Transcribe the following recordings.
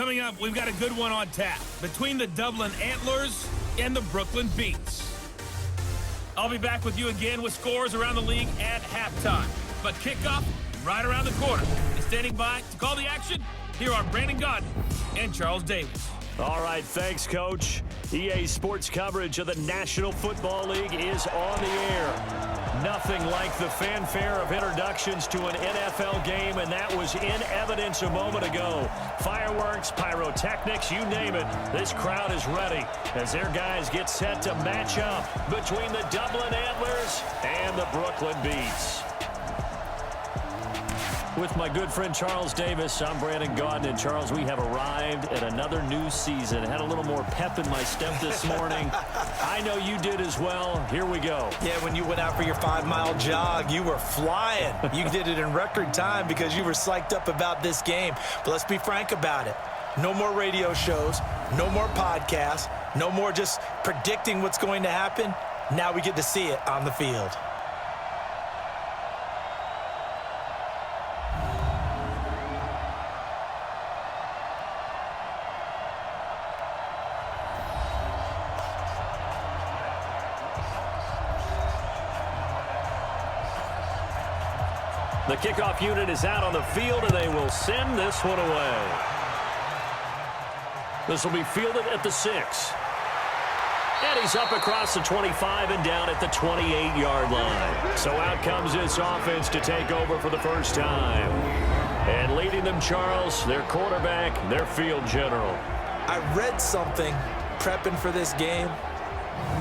Coming up, we've got a good one on tap between the Dublin Antlers and the Brooklyn Beats. I'll be back with you again with scores around the league at halftime. But kickoff right around the corner. And standing by to call the action, here are Brandon Godden and Charles Davis. All right, thanks, Coach. EA Sports coverage of the National Football League is on the air. Nothing like the fanfare of introductions to an NFL game, and that was in evidence a moment ago. Fireworks, pyrotechnics, you name it. This crowd is ready as their guys get set to match up between the Dublin Antlers and the Brooklyn Beats. With my good friend Charles Davis, I'm Brandon Godden. And Charles, we have arrived at another new season. Had a little more pep in my step this morning. I know you did as well. Here we go. Yeah, when you went out for your 5-mile jog, you were flying. You did it in record time because you were psyched up about this game. But let's be frank about it. No more radio shows, no more podcasts, no more just predicting what's going to happen. Now we get to see it on the field. The kickoff unit is out on the field, and they will send this one away. This will be fielded at the 6. And he's up across the 25 and down at the 28-yard line. So out comes this offense to take over for the first time. And leading them, Charles, their quarterback, their field general. I read something prepping for this game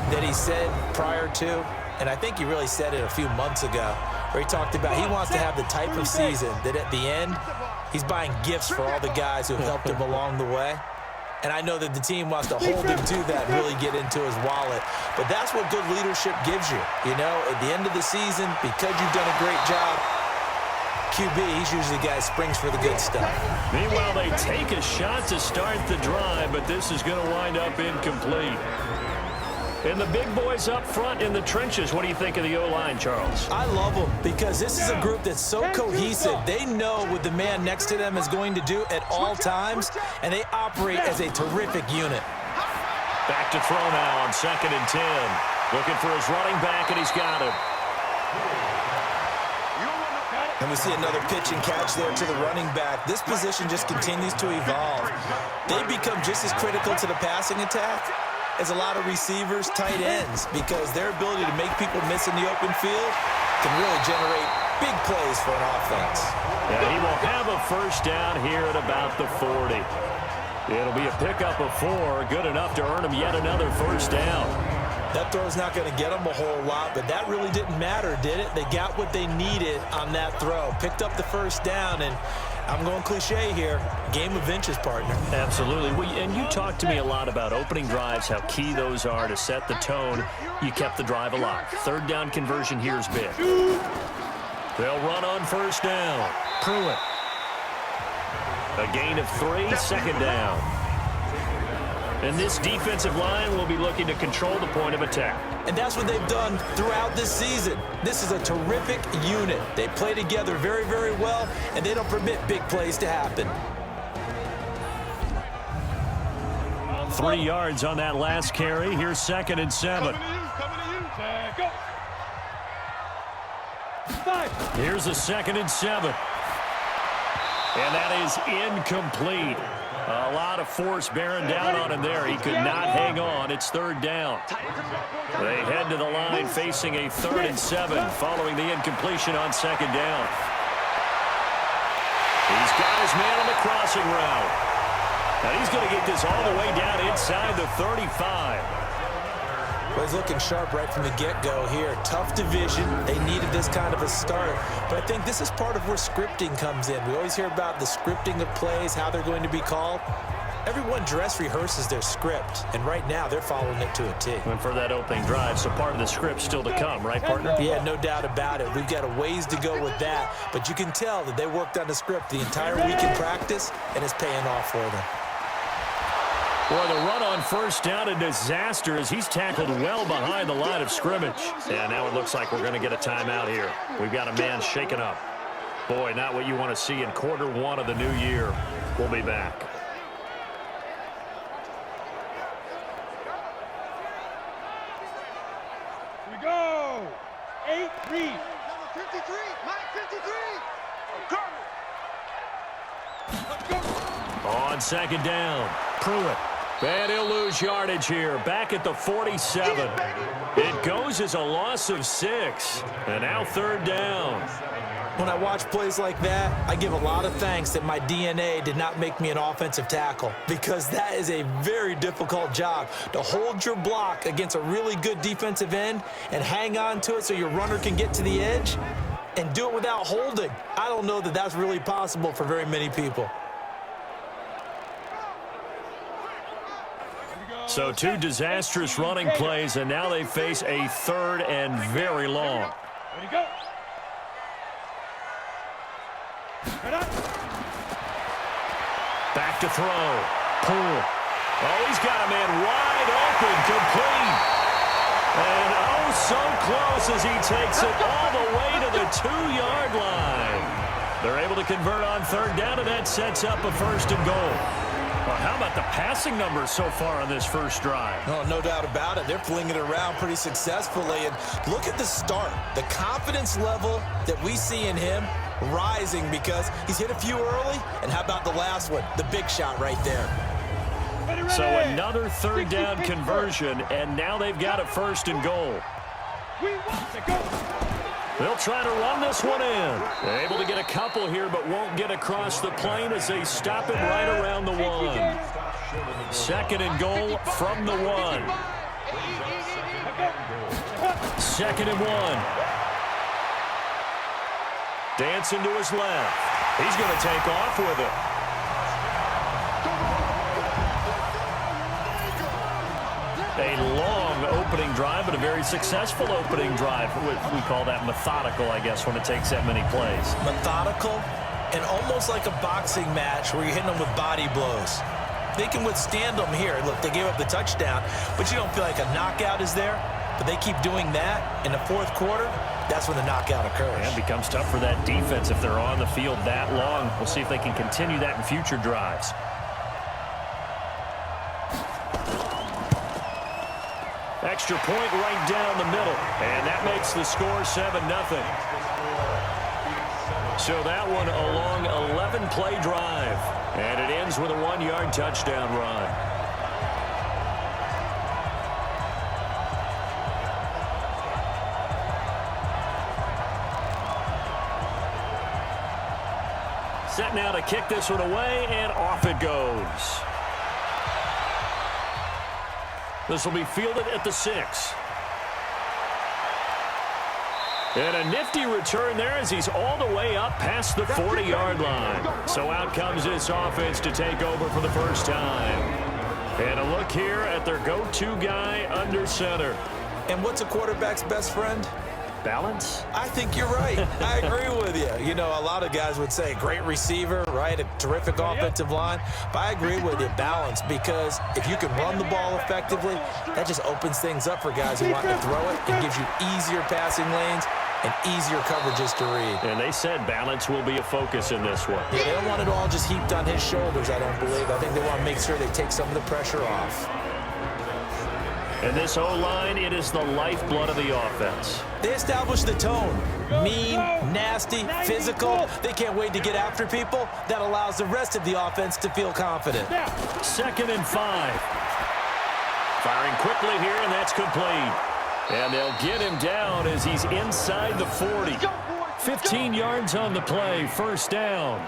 that he said prior to, and I think he really said it a few months ago, where he talked about he wants to have the type of season that at the end, he's buying gifts for all the guys who have helped him along the way. And I know that the team wants to hold him to that and really get into his wallet. But that's what good leadership gives you. You know, at the end of the season, because you've done a great job, QB, he's usually the guy who springs for the good stuff. Meanwhile, they take a shot to start the drive, but this is going to wind up incomplete. And the big boys up front in the trenches. What do you think of the O-line, Charles? I love them because this is a group that's so cohesive. They know what the man next to them is going to do at all times, and they operate as a terrific unit. Back to throw now on 2nd and 10. Looking for his running back, and he's got him. And we see another pitch and catch there to the running back. This position just continues to evolve. They become just as critical to the passing attack as a lot of receivers, tight ends, because their ability to make people miss in the open field can really generate big plays for an offense. Yeah, he will have a first down here at about the 40. It'll be a pickup of 4, good enough to earn him yet another first down. That throw's not going to get them a whole lot, but that really didn't matter, did it? They got what they needed on that throw. Picked up the first down, and I'm going cliche here, game of inches, partner. Absolutely. And you talked to me a lot about opening drives, how key those are to set the tone. You kept the drive alive. 3rd down conversion here is big. They'll run on first down. Pruitt. A gain of 3, 2nd down. And this defensive line will be looking to control the point of attack. And that's what they've done throughout this season. This is a terrific unit. They play together very, very well, and they don't permit big plays to happen. 3 yards on that last carry. Here's 2nd and 7. Here's a 2nd and 7. And that is incomplete. A lot of force bearing down on him there. He could not hang on. It's 3rd down. They head to the line facing a 3rd and 7 following the incompletion on 2nd down. He's got his man on the crossing route. And he's going to get this all the way down inside the 35. Well, he's looking sharp right from the get-go here. Tough division. They needed this kind of a start. But I think this is part of where scripting comes in. We always hear about the scripting of plays, how they're going to be called. Everyone dress rehearses their script, and right now they're following it to a T. And for that opening drive, so part of the script still to come, right, partner? Yeah, no doubt about it. We've got a ways to go with that, but you can tell that they worked on the script the entire week in practice, and it's paying off for them. Well, the run on first down, a disaster as he's tackled well behind the line of scrimmage. And now it looks like we're going to get a timeout here. We've got a man shaken up. Boy, not what you want to see in quarter 1 of the new year. We'll be back. on second down. Pruitt. And he'll lose yardage here. Back at the 47. It goes as a loss of 6. And now third down. When I watch plays like that, I give a lot of thanks that my DNA did not make me an offensive tackle, because that is a very difficult job, to hold your block against a really good defensive end and hang on to it so your runner can get to the edge and do it without holding. I don't know that that's really possible for very many people. So 2 disastrous running plays, and now they face a third and very long. Ready, go. Back to throw. Pull. Oh, he's got a man wide open, complete. And oh, so close as he takes it all the way to the 2-yard line. They're able to convert on third down, and that sets up a first and goal. Well, how about the passing numbers so far on this first drive? Oh, no doubt about it. They're flinging it around pretty successfully. And look at the start. The confidence level that we see in him rising because he's hit a few early. And how about the last one? The big shot right there. So another third down conversion, and now they've got a first and goal. They'll try to run this one in. They're able to get a couple here, but won't get across the plane as they stop it right around the 1. Second and goal from the 1. Second and 1. Dancing to his left. He's going to take off with it. A long opening drive, but a very successful opening drive. We call that methodical, I guess, when it takes that many plays. Methodical and almost like a boxing match where you're hitting them with body blows. They can withstand them here. Look, they gave up the touchdown, but you don't feel like a knockout is there. But they keep doing that in the fourth quarter. That's when the knockout occurs. And it becomes tough for that defense if they're on the field that long. We'll see if they can continue that in future drives. Extra point right down the middle, and that makes the score 7-0. So that one a long 11-play drive, and it ends with a 1-yard touchdown run. Set now to kick this one away, and off it goes. This will be fielded at the 6. And a nifty return there as he's all the way up past the 40-yard line. So out comes this offense to take over for the first time. And a look here at their go-to guy under center. And what's a quarterback's best friend? Balance? I think you're right. I agree with you. You know, a lot of guys would say great receiver, right? A terrific offensive line. But I agree with you, balance, because if you can run the ball effectively, that just opens things up for guys who want to throw it. It gives you easier passing lanes and easier coverages to read. And they said balance will be a focus in this one. Yeah, they don't want it all just heaped on his shoulders, I don't believe. I think they want to make sure they take some of the pressure off. And this O-line, it is the lifeblood of the offense. They establish the tone. Mean, nasty, physical. They can't wait to get after people. That allows the rest of the offense to feel confident. 2nd and 5. Firing quickly here, and that's complete. And they'll get him down as he's inside the 40. 15 yards on the play, first down.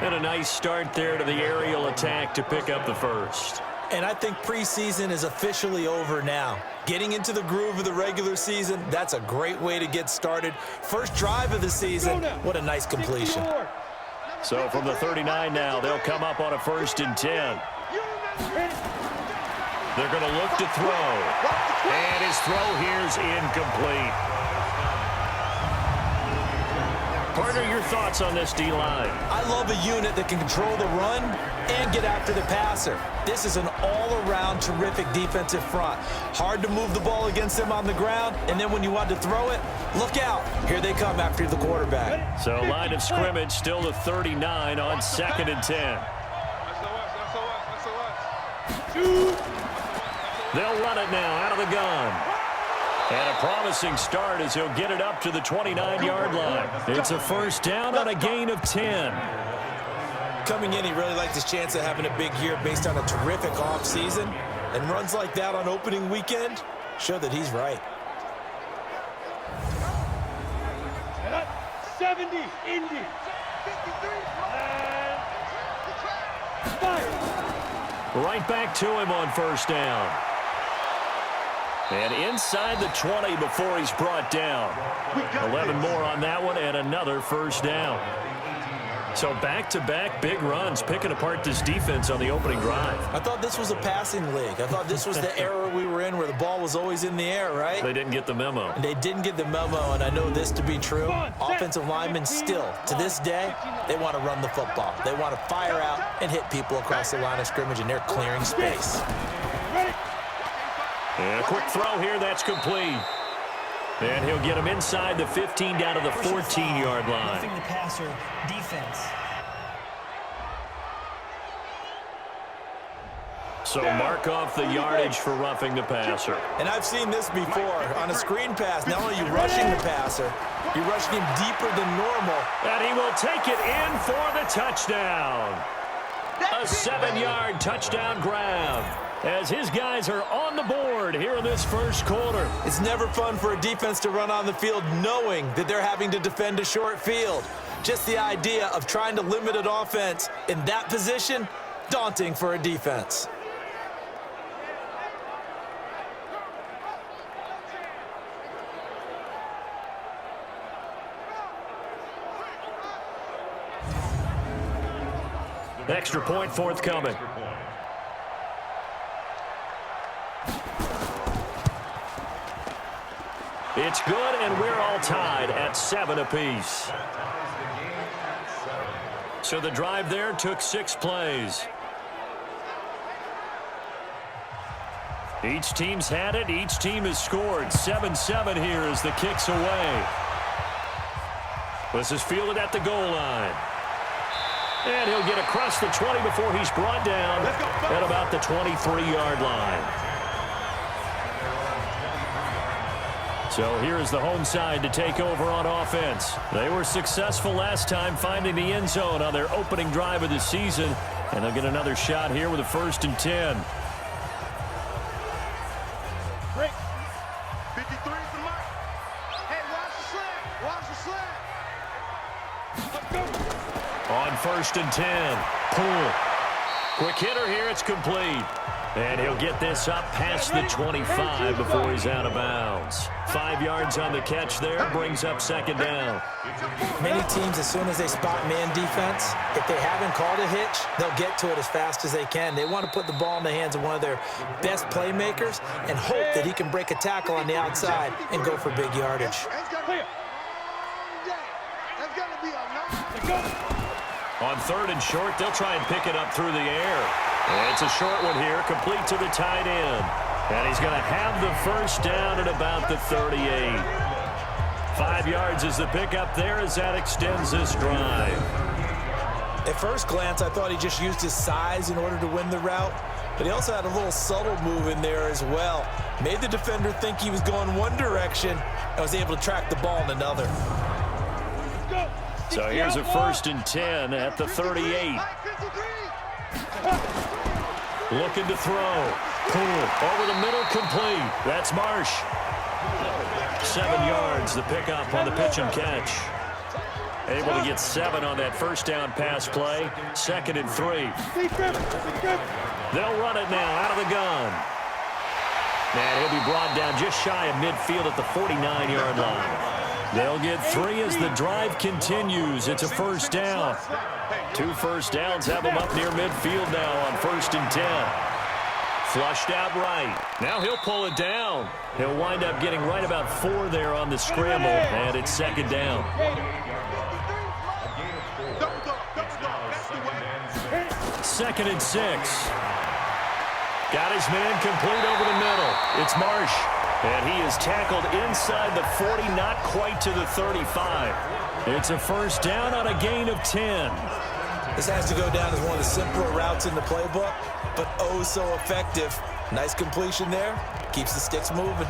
And a nice start there to the aerial attack to pick up the first. And I think preseason is officially over now. Getting into the groove of the regular season, that's a great way to get started. First drive of the season, what a nice completion. So from the 39 now, they'll come up on a 1st and 10. They're going to look to throw. And his throw here's incomplete. Partner, your thoughts on this D-line? I love a unit that can control the run and get after the passer. This is an all-around terrific defensive front. Hard to move the ball against them on the ground, and then when you want to throw it, look out. Here they come after the quarterback. So line of scrimmage still to 39 on 2nd and 10. They'll run it now out of the gun. And a promising start as he'll get it up to the 29-yard line. It's a first down on a gain of 10. Coming in, he really liked his chance of having a big year based on a terrific offseason. And runs like that on opening weekend show that he's right. 70, Indy. 53. Right back to him on first down. And inside the 20 before he's brought down. 11 more on that one and another first down. So back-to-back big runs, picking apart this defense on the opening drive. I thought this was a passing league. I thought this was the era we were in where the ball was always in the air, right? They didn't get the memo. And they didn't get the memo, and I know this to be true. Offensive linemen still, to this day, they want to run the football. They want to fire out and hit people across the line of scrimmage, and they're clearing space. And a quick throw here, that's complete. And he'll get him inside the 15 down to the 14-yard line. Roughing the passer defense. So mark off the yardage for roughing the passer. And I've seen this before. On a screen pass, not only are you rushing the passer, you're rushing him deeper than normal. And he will take it in for the touchdown. A 7-yard touchdown grab, as his guys are on the board here in this first quarter. It's never fun for a defense to run on the field knowing that they're having to defend a short field. Just the idea of trying to limit an offense in that position, daunting for a defense. Extra point forthcoming. It's good, and we're all tied at 7 apiece. So the drive there took 6 plays. Each team's had it. Each team has scored. 7-7 here as the kick's away. This is fielded at the goal line. And he'll get across the 20 before he's brought down at about the 23-yard line. So here's the home side to take over on offense. They were successful last time finding the end zone on their opening drive of the season, and they'll get another shot here with a 1st and 10. Break. 53 is the mark. Hey, watch the slant. Watch the slant. Let's go. On 1st and 10. Pull. Quick hitter here. It's complete. And he'll get this up past the 25 before he's out of bounds. 5 yards on the catch there. Brings up 2nd down. Many teams, as soon as they spot man defense, if they haven't called a hitch, they'll get to it as fast as they can. They want to put the ball in the hands of one of their best playmakers and hope that he can break a tackle on the outside and go for big yardage. On 3rd and short, they'll try and pick it up through the air. And it's a short one here, complete to the tight end. And he's going to have the 1st down at about the 38. 5 yards is the pickup there as that extends this drive. At first glance, I thought he just used his size in order to win the route, but he also had a little subtle move in there as well. Made the defender think he was going one direction and was able to track the ball in another. So here's a 1st and 10 at the 38. Looking to throw. Pull. Over the middle, complete. That's Marsh. 7 yards, the pickup on the pitch and catch. Able to get 7 on that 1st down pass play. 2nd and 3. They'll run it now out of the gun. And he'll be brought down just shy of midfield at the 49-yard line. They'll get 3 as the drive continues. It's a 1st down. 2 first downs have him up near midfield now on 1st and 10. Flushed out right. Now he'll pull it down. He'll wind up getting right about 4 there on the scramble, and it's 2nd down. 2nd and 6. Got his man complete over the middle. It's Marsh. And he is tackled inside the 40, not quite to the 35. It's a 1st down on a gain of 10. This has to go down as one of the simpler routes in the playbook, but oh so effective. Nice completion there. Keeps the sticks moving.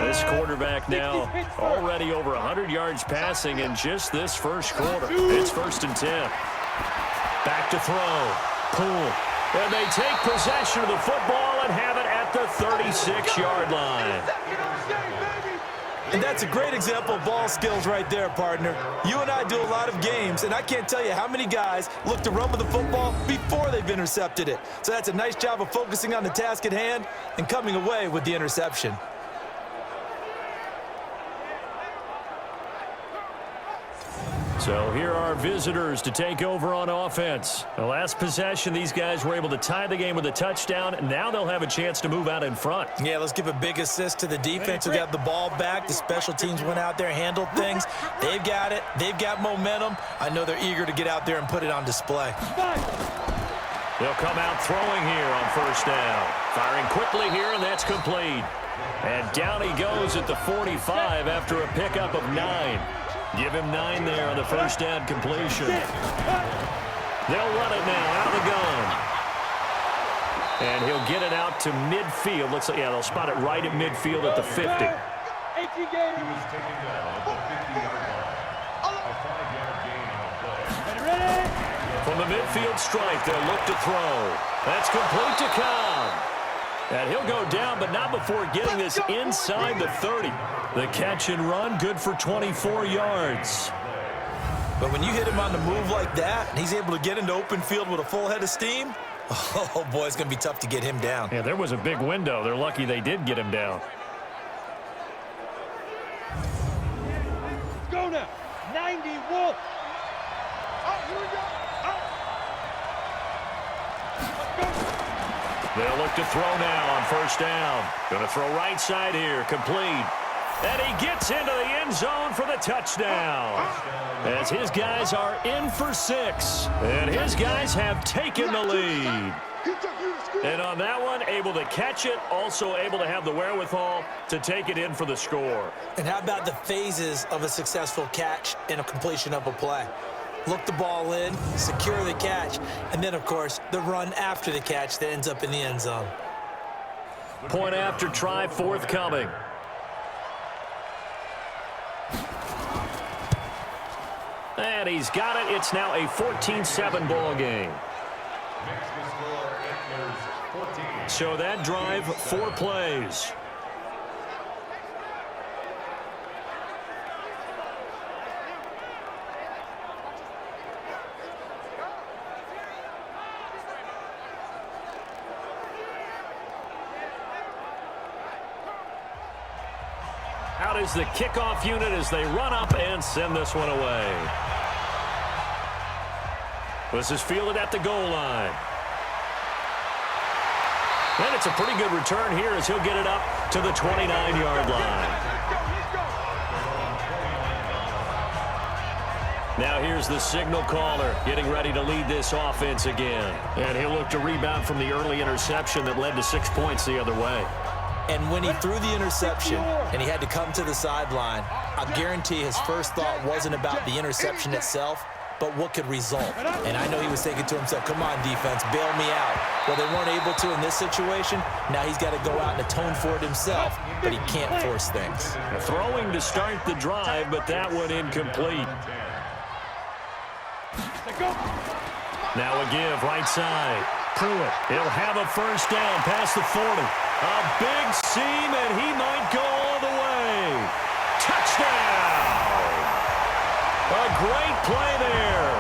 This quarter quarterback now. Already over 100 yards passing in just this first quarter. It's 1st and 10. Back to throw. Poole. And they take possession of the football and have it at the 36-yard line. And that's a great example of ball skills right there, partner. You and I do a lot of games, and I can't tell you how many guys look to run with the football before they've intercepted it. So that's a nice job of focusing on the task at hand and coming away with the interception. So here are visitors to take over on offense. The last possession, these guys were able to tie the game with a touchdown. Now they'll have a chance to move out in front. Yeah, let's give a big assist to the defense who got the ball back. The special teams went out there, handled things. They've got it. They've got momentum. I know they're eager to get out there and put it on display. They'll come out throwing here on 1st down. Firing quickly here, and that's complete. And down he goes at the 45 after a pickup of 9. Give him 9 there on the 1st down completion. They'll run it now out of the gun. And he'll get it out to midfield. Looks like, yeah, they'll spot it right at midfield at the 50. From the midfield stripe, they'll look to throw. That's complete to Cobb. And he'll go down, but not before getting this inside the 30. The catch and run, good for 24 yards. But when you hit him on the move like that, and he's able to get into open field with a full head of steam, oh, boy, it's going to be tough to get him down. Yeah, there was a big window. They're lucky they did get him down. Go now. 90 Wolf. Here we go. They'll look to throw now on 1st down. Going to throw right side here, complete. And he gets into the end zone for the touchdown. As his guys are in for 6. And his guys have taken the lead. And on that one, able to catch it, also able to have the wherewithal to take it in for the score. And how about the phases of a successful catch and a completion of a play? Look the ball in, secure the catch, and then, of course, the run after the catch that ends up in the end zone. Point after try forthcoming. And he's got it. It's now a 14-7 ball game. So that drive, 4 plays. Out is the kickoff unit as they run up and send this one away. This is fielded at the goal line. And it's a pretty good return here as he'll get it up to the 29-yard line. Now here's the signal caller getting ready to lead this offense again. And he'll look to rebound from the early interception that led to 6 points the other way. And when he threw the interception and he had to come to the sideline, I guarantee his first thought wasn't about the interception itself, but what could result. And I know he was thinking to himself, come on, defense, bail me out. Well, they weren't able to in this situation. Now he's got to go out and atone for it himself, but he can't force things. Throwing to start the drive, but that one incomplete. Now a give right side. Pruitt, he'll have a 1st down past the 40. A big seam, and he might go all the way. Touchdown! A great play there.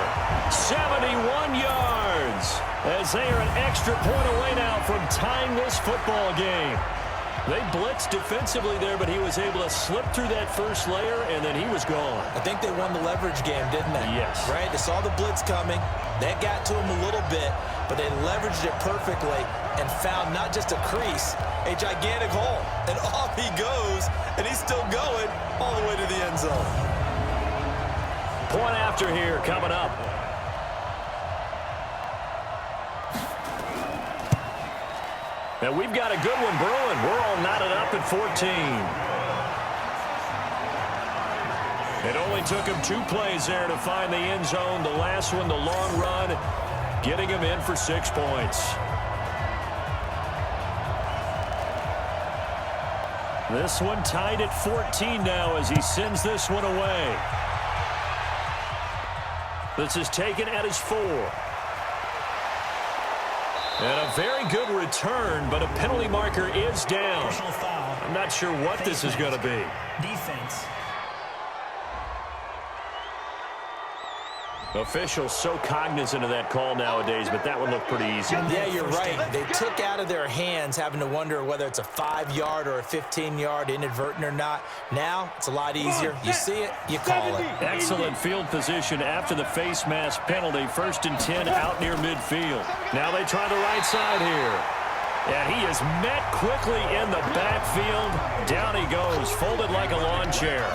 71 yards as they are an extra point away now from tying this football game. They blitzed defensively there, but he was able to slip through that first layer, and then he was gone. I think they won the leverage game, didn't they? Yes. Right? They saw the blitz coming. That got to him a little bit, but they leveraged it perfectly and found not just a crease, a gigantic hole. And off he goes, and he's still going all the way to the end zone. Point after here coming up. And we've got a good one brewing. We're all knotted up at 14. It only took him 2 plays there to find the end zone. The last one, the long run, getting him in for 6 points. This one tied at 14 now as he sends this one away. This is taken at his 4. And a very good return, but a penalty marker is down. I'm not sure what this is going to be. Defense. Officials so cognizant of that call nowadays, but that one looked pretty easy. Yeah, you're right. They took out of their hands having to wonder whether it's a 5-yard or a 15-yard inadvertent or not. Now, it's a lot easier. You see it, you call it. Excellent field position after the face mask penalty. 1st and 10 out near midfield. Now they try the right side here. And he is met quickly in the backfield. Down he goes, folded like a lawn chair.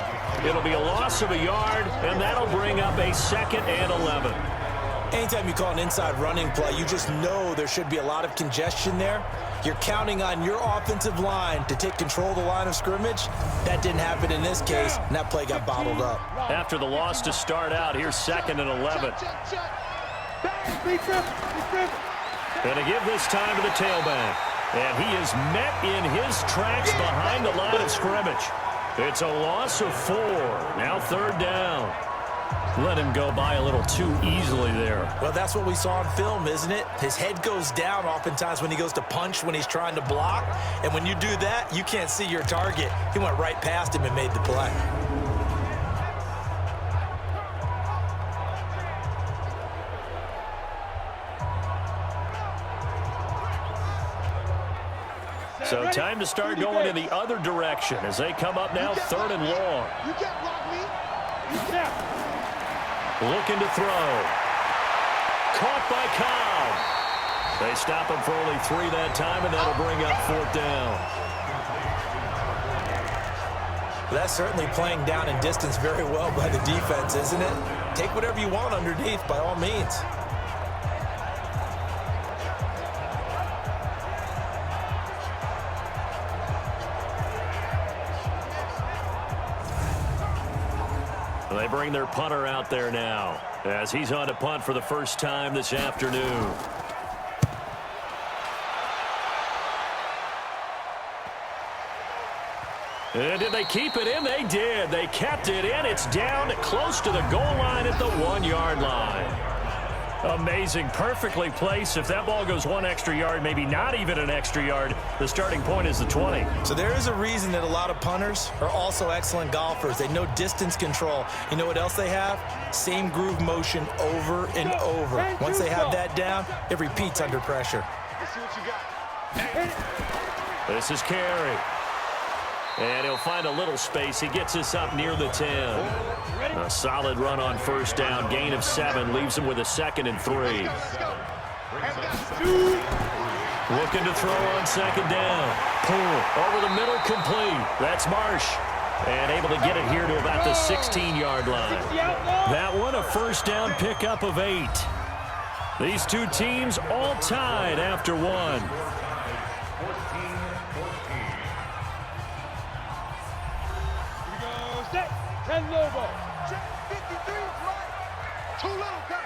It'll be a loss of a yard, and that'll bring up a 2nd and 11. Anytime you call an inside running play, you just know there should be a lot of congestion there. You're counting on your offensive line to take control of the line of scrimmage. That didn't happen in this case, and that play got bottled up. After the loss to start out, here's 2nd and 11. Going to give this time to the tailback. And he is met in his tracks behind the line of scrimmage. It's a loss of 4. Now 3rd down. Let him go by a little too easily there. Well, that's what we saw on film, isn't it? His head goes down oftentimes when he goes to punch, when he's trying to block. And when you do that, you can't see your target. He went right past him and made the play. So time to start going in the other direction as they come up now 3rd and long. You can't block me. You can't. Looking to throw. Caught by Cobb. They stop him for only 3 that time, and that'll bring up 4th down. That's certainly playing down in distance very well by the defense, isn't it? Take whatever you want underneath, by all means. They bring their punter out there now as he's on to punt for the first time this afternoon. And did they keep it in? They did. They kept it in. It's down close to the goal line at the 1-yard line. Amazing. Perfectly placed. If that ball goes 1 extra yard, maybe not even an extra yard, the starting point is the 20. So there is a reason that a lot of punters are also excellent golfers. They know distance control. You know what else they have? Same groove motion over and over. Once they have that down, it repeats under pressure. Let's see what you got. This is Carey. And he'll find a little space. He gets us up near the 10. A solid run on 1st down. Gain of 7. Leaves him with a 2nd and 3. Looking to throw on 2nd down. Pull over the middle, complete. That's Marsh. And able to get it here to about the 16-yard line. That one a 1st down pickup of 8. These two teams all tied after 1. Ten Lobo. Check 53 right. Too little. Cut.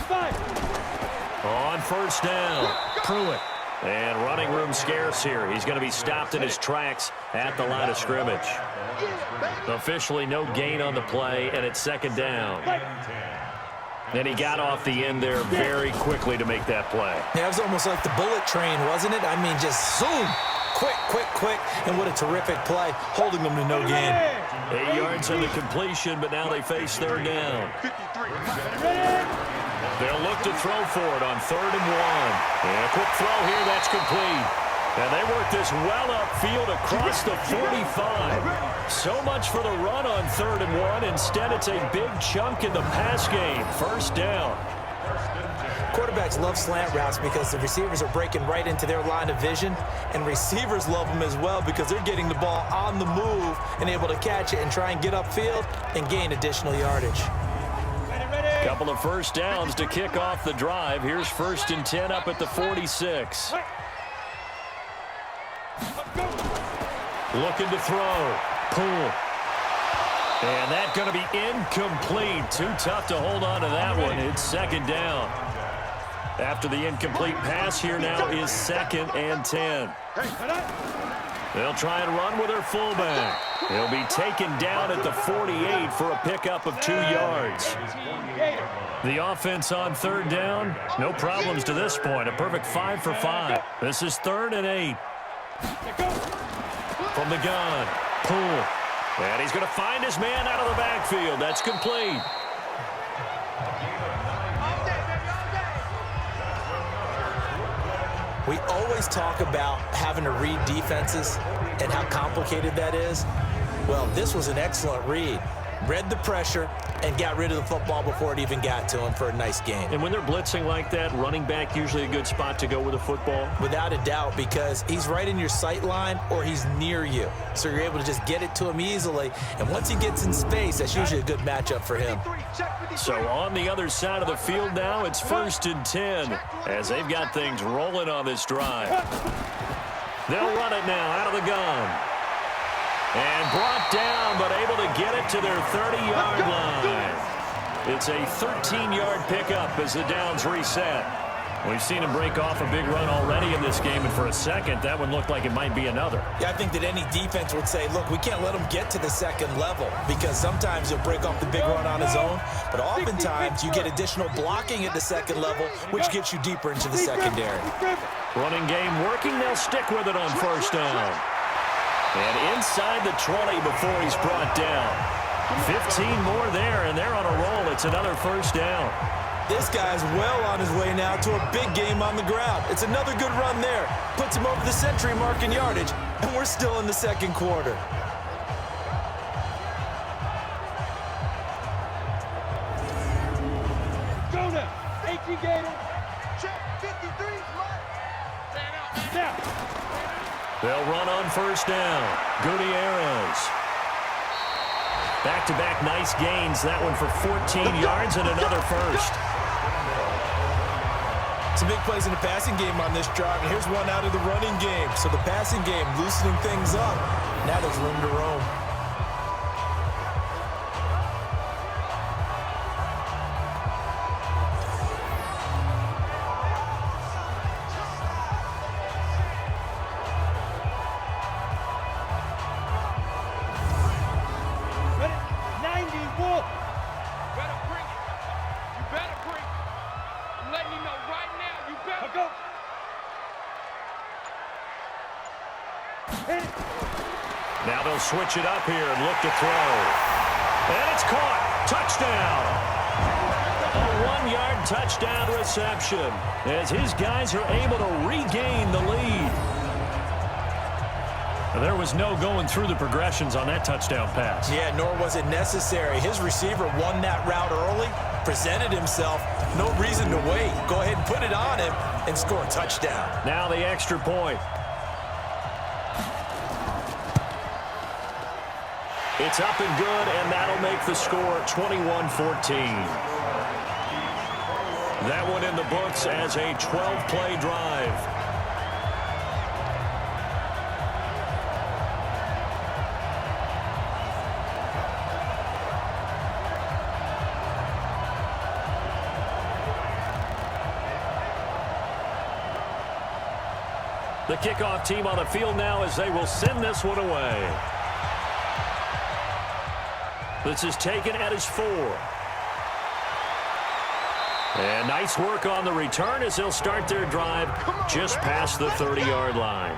5. On 1st down, Pruitt. And running room scarce here. He's going to be stopped in his tracks at the line of scrimmage. Officially no gain on the play, and it's 2nd down. And he got off the end there very quickly to make that play. Yeah, it was almost like the bullet train, wasn't it? I mean, just zoom. Quick. And what a terrific play, holding them to no gain. 8 yards on the completion, but now they face 3rd down. They'll look to throw for it on 3rd and 1. And a quick throw here, that's complete. And they work this well upfield across the 45. So much for the run on 3rd and 1. Instead, it's a big chunk in the pass game. 1st down. Quarterbacks love slant routes because the receivers are breaking right into their line of vision, and receivers love them as well because they're getting the ball on the move and able to catch it and try and get upfield and gain additional yardage. Couple of 1st downs to kick off the drive. Here's 1st and 10 up at the 46. Looking to throw. Pull. And that's going to be incomplete. Too tough to hold on to that one. It's 2nd down. After the incomplete pass, here now is 2nd and 10. They'll try and run with their fullback. He'll be taken down at the 48 for a pickup of 2 yards. The offense on third down, no problems to this point. A perfect 5 for 5. This is 3rd and 8. From the gun, pull. And he's going to find his man out of the backfield. That's complete. We always talk about having to read defenses and how complicated that is. Well, this was an excellent read. Read the pressure and got rid of the football before it even got to him for a nice gain. And when they're blitzing like that, running back usually a good spot to go with the football? Without a doubt, because he's right in your sight line or he's near you. So you're able to just get it to him easily. And once he gets in space, that's usually a good matchup for him. So on the other side of the field now, it's 1st and 10 as they've got things rolling on this drive. They'll run it now out of the gun. And brought down, but able to get it to their 30-yard line. It's a 13-yard pickup as the downs reset. We've seen him break off a big run already in this game, and for a second, that one looked like it might be another. Yeah, I think that any defense would say, look, we can't let him get to the second level because sometimes he'll break off the big run on his own, but oftentimes you get additional blocking at the second level, which gets you deeper into the secondary. Running game working. They'll stick with it on 1st down. And inside the 20 before he's brought down. 15 more there, and they're on a roll. It's another 1st down. This guy's well on his way now to a big game on the ground. It's another good run there. Puts him over the century mark in yardage, and we're still in the second quarter. Go now. 18 Gator. Check 53. Now. They'll run on 1st down. Gutierrez. Back-to-back nice gains. That one for 14 yards and another 1st. Some big plays in the passing game on this drive, and here's one out of the running game. So the passing game loosening things up. Now there's room to roam. Now they'll switch it up here and look to throw. And it's caught. Touchdown. A 1-yard touchdown reception as his guys are able to regain the lead. There was no going through the progressions on that touchdown pass. Yeah, nor was it necessary. His receiver won that route early, presented himself. No reason to wait. Go ahead and put it on him and score a touchdown. Now the extra point. It's up and good, and that'll make the score 21-14. That one in the books as a 12-play drive. The kickoff team on the field now as they will send this one away. This is taken at his 4. And nice work on the return as they'll start their drive just past the 30-yard line.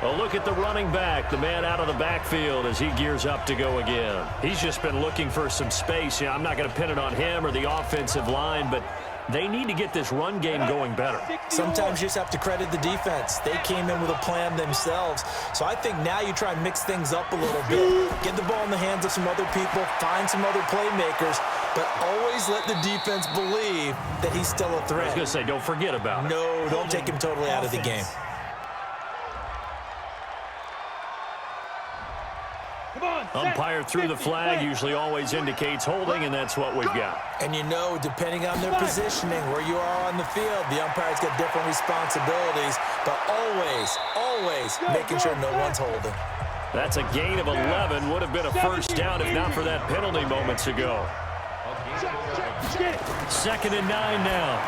A look at the running back, the man out of the backfield as he gears up to go again. He's just been looking for some space. I'm not going to pin it on him or the offensive line, but they need to get this run game going better. Sometimes you just have to credit the defense. They came in with a plan themselves. So I think now you try and mix things up a little bit. Get the ball in the hands of some other people, find some other playmakers, but always let the defense believe that he's still a threat. I was going to say, don't forget about it. No, don't take him totally out of the game. Umpire threw the flag, usually always indicates holding, and that's what we've got. And you know, depending on their positioning, where you are on the field, the umpire's got different responsibilities, but always making sure no one's holding. That's a gain of 11. Would have been a 1st down if not for that penalty moments ago. 2nd and 9 now.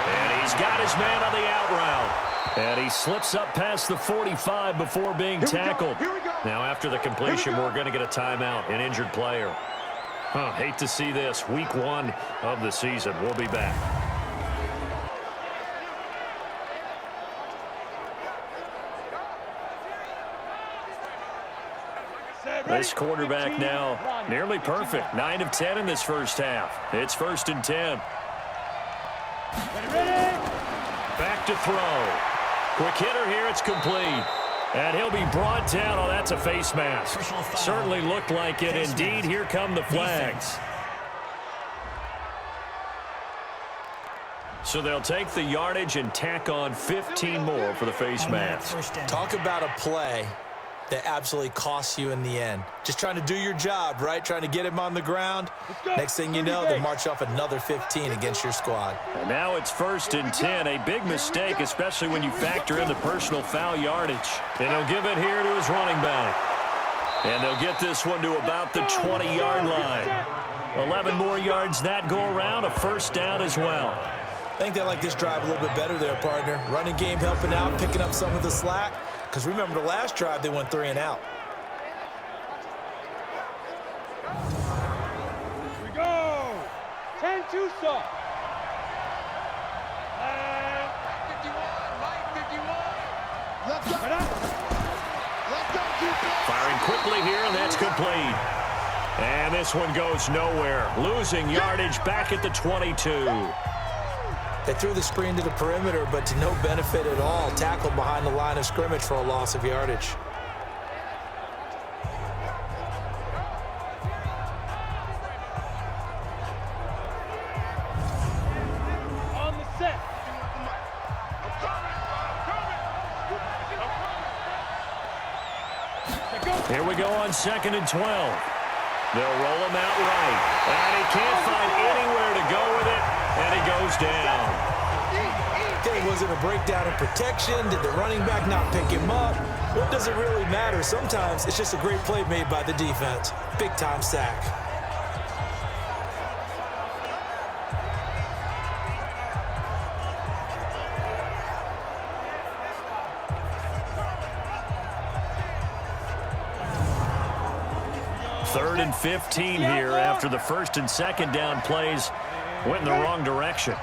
And he's got his man on the out route. And he slips up past the 45 before being tackled. Now, after the completion, we're going to get a timeout, an injured player. Hate to see this. Week 1 of the season. We'll be back. This quarterback now nearly perfect. 9 of 10 in this first half. It's 1st and 10. Back to throw. Quick hitter here. It's complete. And he'll be brought down. Oh, that's a face mask. Certainly looked like it. Indeed, here come the flags. So they'll take the yardage and tack on 15 more for the face mask. Talk about a play that absolutely costs you in the end. Just trying to do your job, right? Trying to get him on the ground. Next thing you know, they march off another 15 against your squad. And now it's 1st and 10. A big mistake, especially when you factor in the personal foul yardage. And he'll give it here to his running back. And they'll get this one to about the 20-yard line. 11 more yards that go around, a first down as well. I think they like this drive a little bit better there, partner. Running game helping out, picking up some of the slack. Because remember, the last drive, they went 3 and out. Here we go. 10-2 stop. 51, Mike 51. Let's go. Let's go, Firing quickly here, and that's complete. And this one goes nowhere. Losing yardage back at the 22. They threw the screen to the perimeter, but to no benefit at all. Tackled behind the line of scrimmage for a loss of yardage. On the set. Here we go on 2nd and 12. They'll roll him out right. And he can't find anywhere to go with it. And he goes down. Was it a breakdown in protection? Did the running back not pick him up? What does it really matter? Sometimes it's just a great play made by the defense. Big-time sack. Third and 15 here after the 1st and 2nd down plays went in the wrong direction.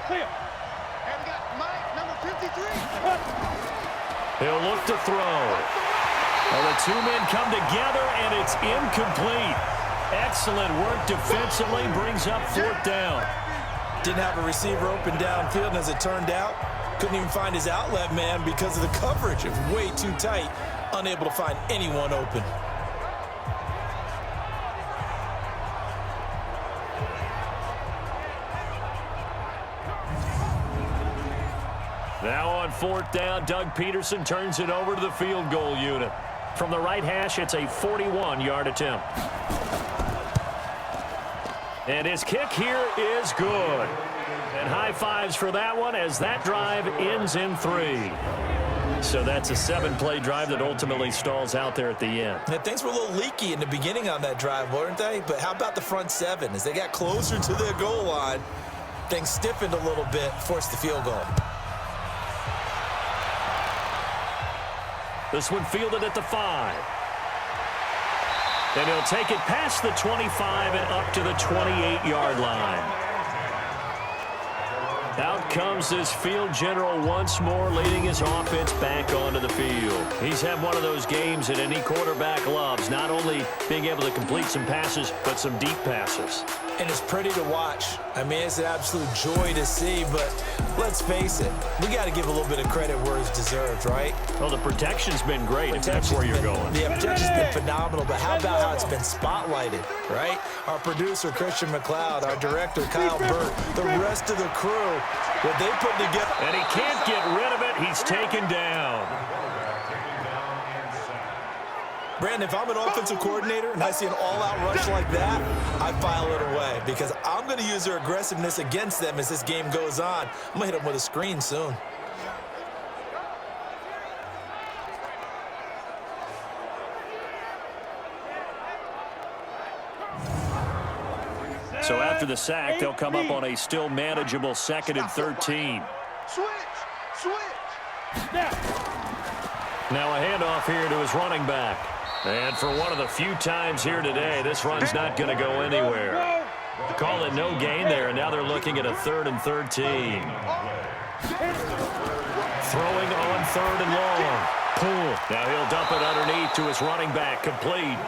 He'll look to throw. Well, the 2 men come together, and it's incomplete. Excellent work defensively, brings up 4th down. Didn't have a receiver open downfield, and as it turned out, couldn't even find his outlet man because of the coverage. It was way too tight, unable to find anyone open. Now on 4th down, Doug Peterson turns it over to the field goal unit. From the right hash, it's a 41-yard attempt. And his kick here is good. And high fives for that one as that drive ends in 3. So that's a 7-play drive that ultimately stalls out there at the end. Yeah, things were a little leaky in the beginning on that drive, weren't they? But how about the front 7? As they got closer to their goal line, things stiffened a little bit, forced the field goal. This one fielded at the 5. And he'll take it past the 25 and up to the 28-yard line. Out comes this field general once more, leading his offense back onto the field. He's had one of those games that any quarterback loves, not only being able to complete some passes, but some deep passes. And it's pretty to watch. I mean, it's an absolute joy to see, but let's face it, we got to give a little bit of credit where it's deserved, right? Well, the protection's been great, if that's where you're going. Yeah, protection's been phenomenal, but how about how it's been spotlighted, right? Our producer, Christian McLeod, our director, Kyle Burt, the rest of the crew, what they put together. And he can't get rid of it. He's taken down. Brandon, if I'm an offensive coordinator and I see an all-out rush like that, I file it away because I'm going to use their aggressiveness against them as this game goes on. I'm going to hit them with a screen soon. So after the sack, they'll come up on a still manageable 2nd and 13. Switch! Now a handoff here to his running back. And for one of the few times here today, this run's not going to go anywhere. Call it no gain there, and now they're looking at a 3rd and 13. Throwing on 3rd and long. Pull. Now he'll dump it underneath to his running back, complete.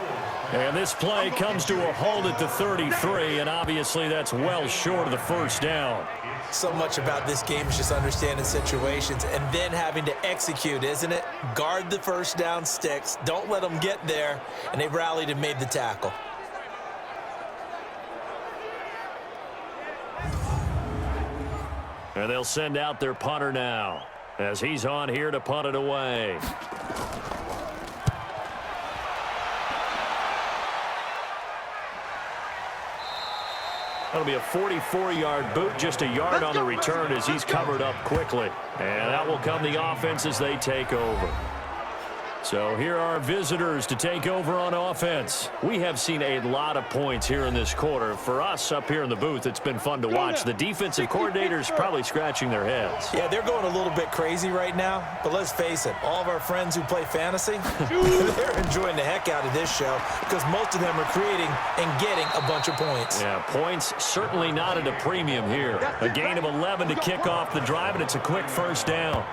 And this play comes to a halt at the 33, and obviously that's well short of the first down. So much about this game is just understanding situations and then having to execute, isn't it? Guard the first down sticks. Don't let them get there. And they rallied and made the tackle. And they'll send out their punter now as he's on here to punt it away. That'll be a 44-yard boot, just a yard on the return as he's covered up quickly. And that will come the offense as they take over. So here are visitors to take over on offense. We have seen a lot of points here in this quarter. For us up here in the booth, it's been fun to watch. The defensive coordinators probably scratching their heads. Yeah, they're going a little bit crazy right now. But let's face it, all of our friends who play fantasy, they're enjoying the heck out of this show because most of them are creating and getting a bunch of points. Yeah, points certainly not at a premium here. A gain of 11 to kick off the drive, and it's a quick first down.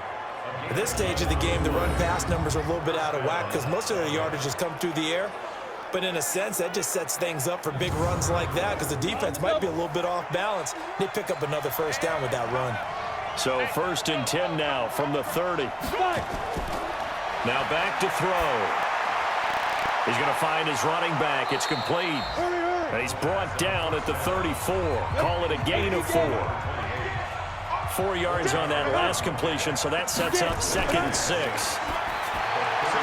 At this stage of the game, the run-pass numbers are a little bit out of whack because most of their yardage has come through the air. But in a sense, that just sets things up for big runs like that because the defense might be a little bit off balance. They pick up another first down with that run. So 1st and 10 now from the 30. Now back to throw. He's going to find his running back. It's complete. And he's brought down at the 34. Call it a gain of 4. 4 yards on that last completion, so that sets up 2nd and 6.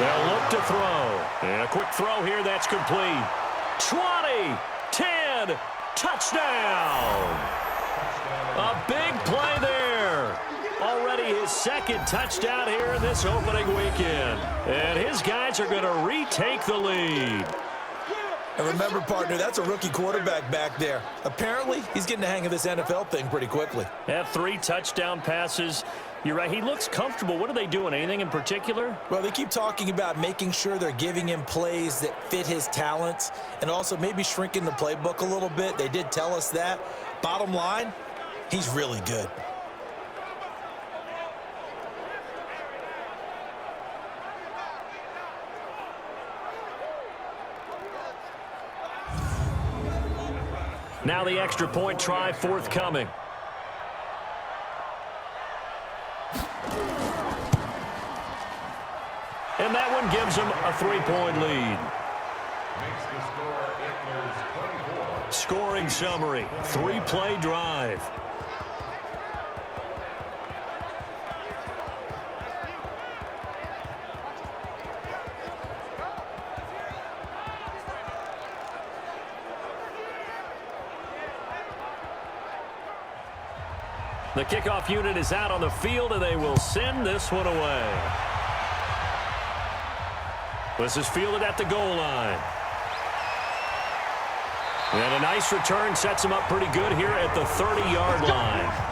They'll look to throw. And a quick throw here, that's complete. 20, 10, touchdown. A big play there. Already his 2nd touchdown here in this opening weekend. And his guys are going to retake the lead. And remember, partner, that's a rookie quarterback back there. Apparently, he's getting the hang of this NFL thing pretty quickly. Had 3 touchdown passes. You're right, he looks comfortable. What are they doing? Anything in particular? Well, they keep talking about making sure they're giving him plays that fit his talents and also maybe shrinking the playbook a little bit. They did tell us that. Bottom line, he's really good. Now the extra point try forthcoming. And that one gives them a 3-point lead. Scoring summary, 3-play drive. The kickoff unit is out on the field, and they will send this one away. This is fielded at the goal line. And a nice return sets him up pretty good here at the 30-yard line.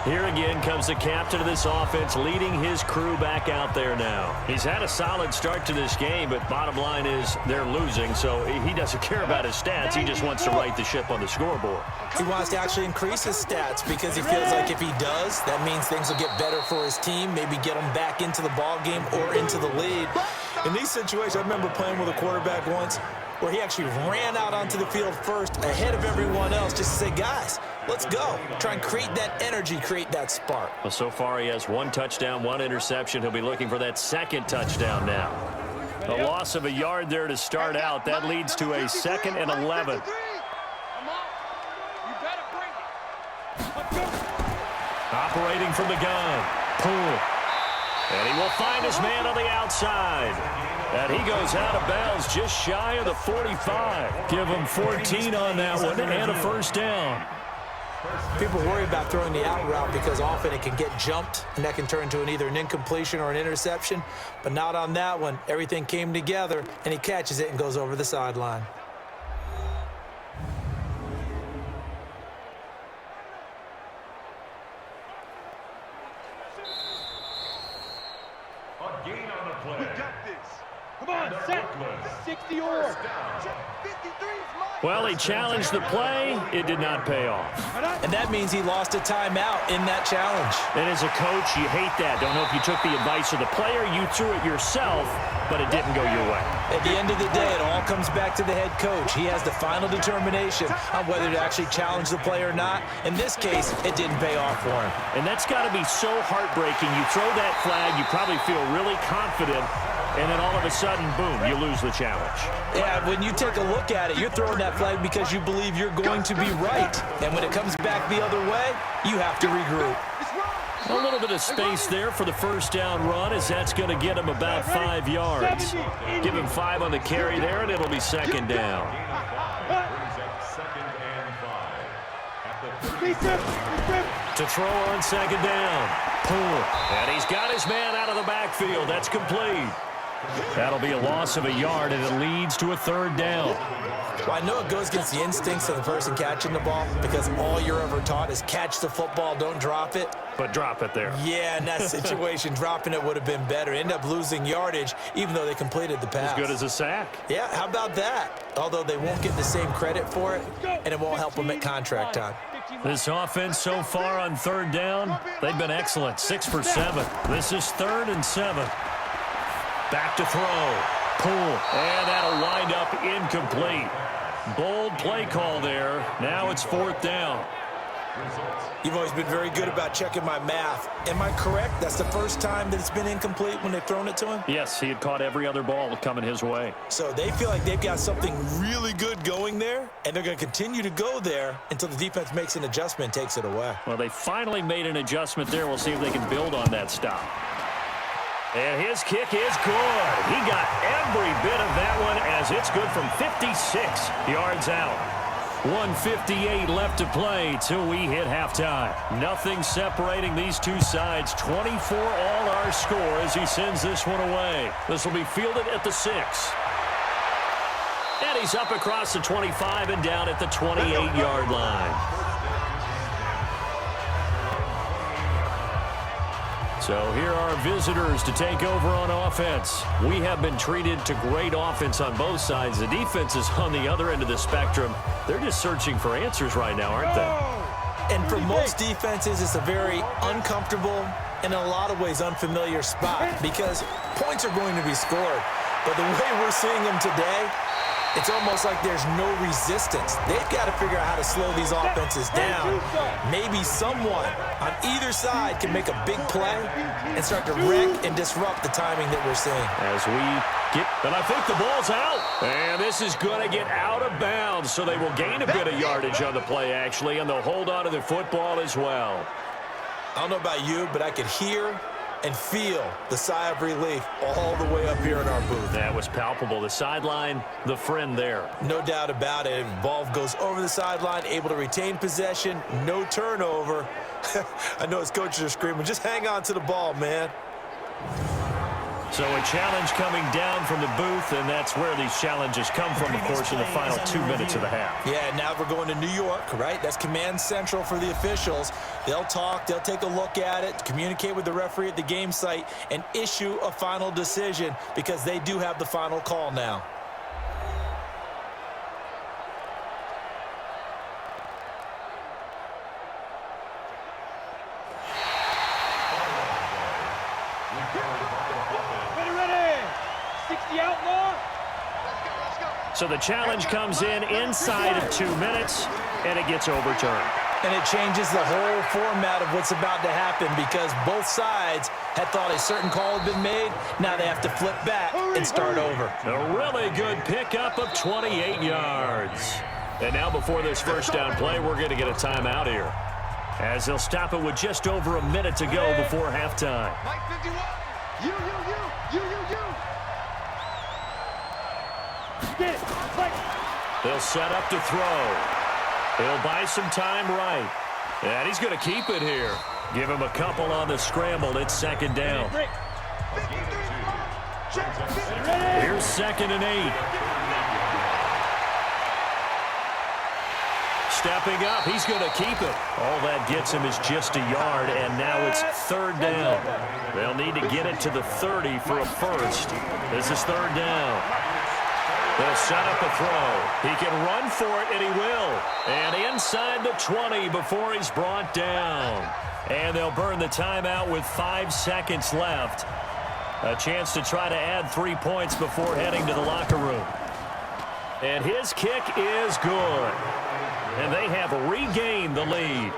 Here again comes the captain of this offense, leading his crew back out there now. He's had a solid start to this game, but bottom line is they're losing, so he doesn't care about his stats. He just wants to right the ship on the scoreboard. He wants to actually increase his stats because he feels like if he does, that means things will get better for his team, maybe get them back into the ball game or into the lead. In these situations, I remember playing with a quarterback once where he actually ran out onto the field first ahead of everyone else just to say, guys, let's go. Try and create that energy, create that spark. Well, so far he has 1 touchdown, 1 interception. He'll be looking for that 2nd touchdown now. A loss of a yard there to start out. That leads to a 2nd and 11. Operating from the gun. Pull. And he will find his man on the outside. And he goes out of bounds just shy of the 45. Give him 14 on that one and a first down. People worry about throwing the out route because often it can get jumped, and that can turn into either an incompletion or an interception. But not on that one. Everything came together, and he catches it and goes over the sideline. Come on, set. 60 or. Well, he challenged the play. It did not pay off. And that means he lost a timeout in that challenge. And as a coach, you hate that. Don't know if you took the advice of the player. You threw it yourself, but it didn't go your way. At the end of the day, it all comes back to the head coach. He has the final determination on whether to actually challenge the play or not. In this case, it didn't pay off for him. And that's got to be so heartbreaking. You throw that flag, you probably feel really confident, and then all of a sudden, boom, you lose the challenge. Yeah, when you take a look at it, you're throwing that flag because you believe you're going to be right. And when it comes back the other way, you have to regroup. A little bit of space there for the first down run, as that's going to get him about 5 yards. Give him 5 on the carry there, and it'll be second down. To throw on second down. Pull. And he's got his man out of the backfield. That's complete. That'll be a loss of a yard, and it leads to a third down. Well, I know it goes against the instincts of the person catching the ball because all you're ever taught is catch the football, don't drop it. But drop it there. Yeah, in that situation, dropping it would have been better. End up losing yardage, even though they completed the pass. As good as a sack. Yeah, how about that? Although they won't get the same credit for it, and it won't help them at contract time. This offense so far on third down, they've been excellent. 6 for 7. This is 3rd and 7. Back to throw. Pull. And that'll wind up incomplete. Bold play call there. Now it's 4th down. You've always been very good about checking my math. Am I correct? That's the first time that it's been incomplete when they've thrown it to him? Yes, he had caught every other ball coming his way. So they feel like they've got something really good going there, and they're going to continue to go there until the defense makes an adjustment and takes it away. Well, they finally made an adjustment there. We'll see if they can build on that stop. And his kick is good. He got every bit of that one as it's good from 56 yards out. 1:58 left to play till we hit halftime. Nothing separating these two sides. 24 all our score as he sends this one away. This will be fielded at the 6. And he's up across the 25 and down at the 28-yard line. So here are visitors to take over on offense. We have been treated to great offense on both sides. The defense is on the other end of the spectrum. They're just searching for answers right now, aren't they? And for most defenses, it's a very uncomfortable and in a lot of ways unfamiliar spot because points are going to be scored. But the way we're seeing them today, it's almost like there's no resistance. They've got to figure out how to slow these offenses down. Maybe someone on either side can make a big play and start to wreck and disrupt the timing that we're seeing. As we get, and I think the ball's out. And this is going to get out of bounds, so they will gain a bit of yardage on the play, actually, and they'll hold on to the football as well. I don't know about you, but I could hear and feel the sigh of relief all the way up here in our booth. That was palpable. The sideline, the friend there. No doubt about it. Ball goes over the sideline, able to retain possession, no turnover. I know his coaches are screaming, just hang on to the ball, man. So a challenge coming down from the booth, and that's where these challenges come from, of course, in the final 2 minutes of the half. Yeah, now we're going to New York, right? That's command central for the officials. They'll talk, they'll take a look at it, communicate with the referee at the game site, and issue a final decision because they do have the final call now. So the challenge comes in inside of 2 minutes, and it gets overturned. And it changes the whole format of what's about to happen because both sides had thought a certain call had been made. Now they have to flip back and start over. A really good pickup of 28 yards. And now before this first down play, we're going to get a timeout here, as they'll stop it with just over a minute to go before halftime. They'll set up to throw. He'll buy some time right. And he's going to keep it here. Give him a couple on the scramble. It's second down. Here's 2nd and 8. stepping up. He's going to keep it. All that gets him is just a yard, and now it's third down. They'll need to get it to the 30 for a first. This is third down. They'll set up a throw. He can run for it, and he will. And inside the 20 before he's brought down. And they'll burn the timeout with 5 seconds left. A chance to try to add 3 points before heading to the locker room. And his kick is good. And they have regained the lead.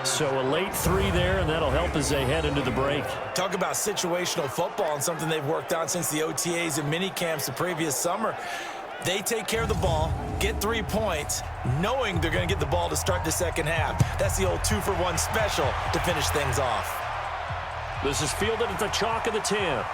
So a late 3 there, and that'll help as they head into the break. Talk about situational football and something they've worked on since the OTAs and mini camps the previous summer. They take care of the ball, get 3 points, knowing they're going to get the ball to start the second half. That's the old 2-for-1 special to finish things off. This is fielded at the chalk of the 10.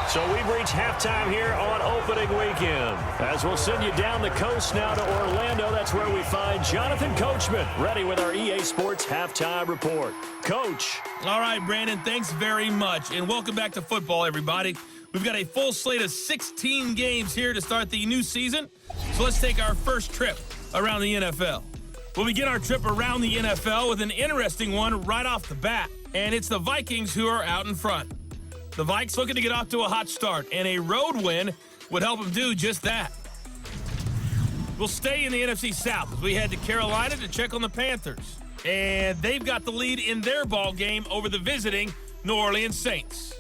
So we've reached halftime here on opening weekend. As we'll send you down the coast now to Orlando, that's where we find Jonathan Coachman, ready with our EA Sports Halftime Report. Coach. All right, Brandon, thanks very much. And welcome back to football, everybody. We've got a full slate of 16 games here to start the new season. So let's take our first trip around the NFL. We'll begin our trip around the NFL with an interesting one right off the bat. And it's the Vikings who are out in front. The Vikes looking to get off to a hot start, and a road win would help them do just that. We'll stay in the NFC South as we head to Carolina to check on the Panthers. And they've got the lead in their ball game over the visiting New Orleans Saints.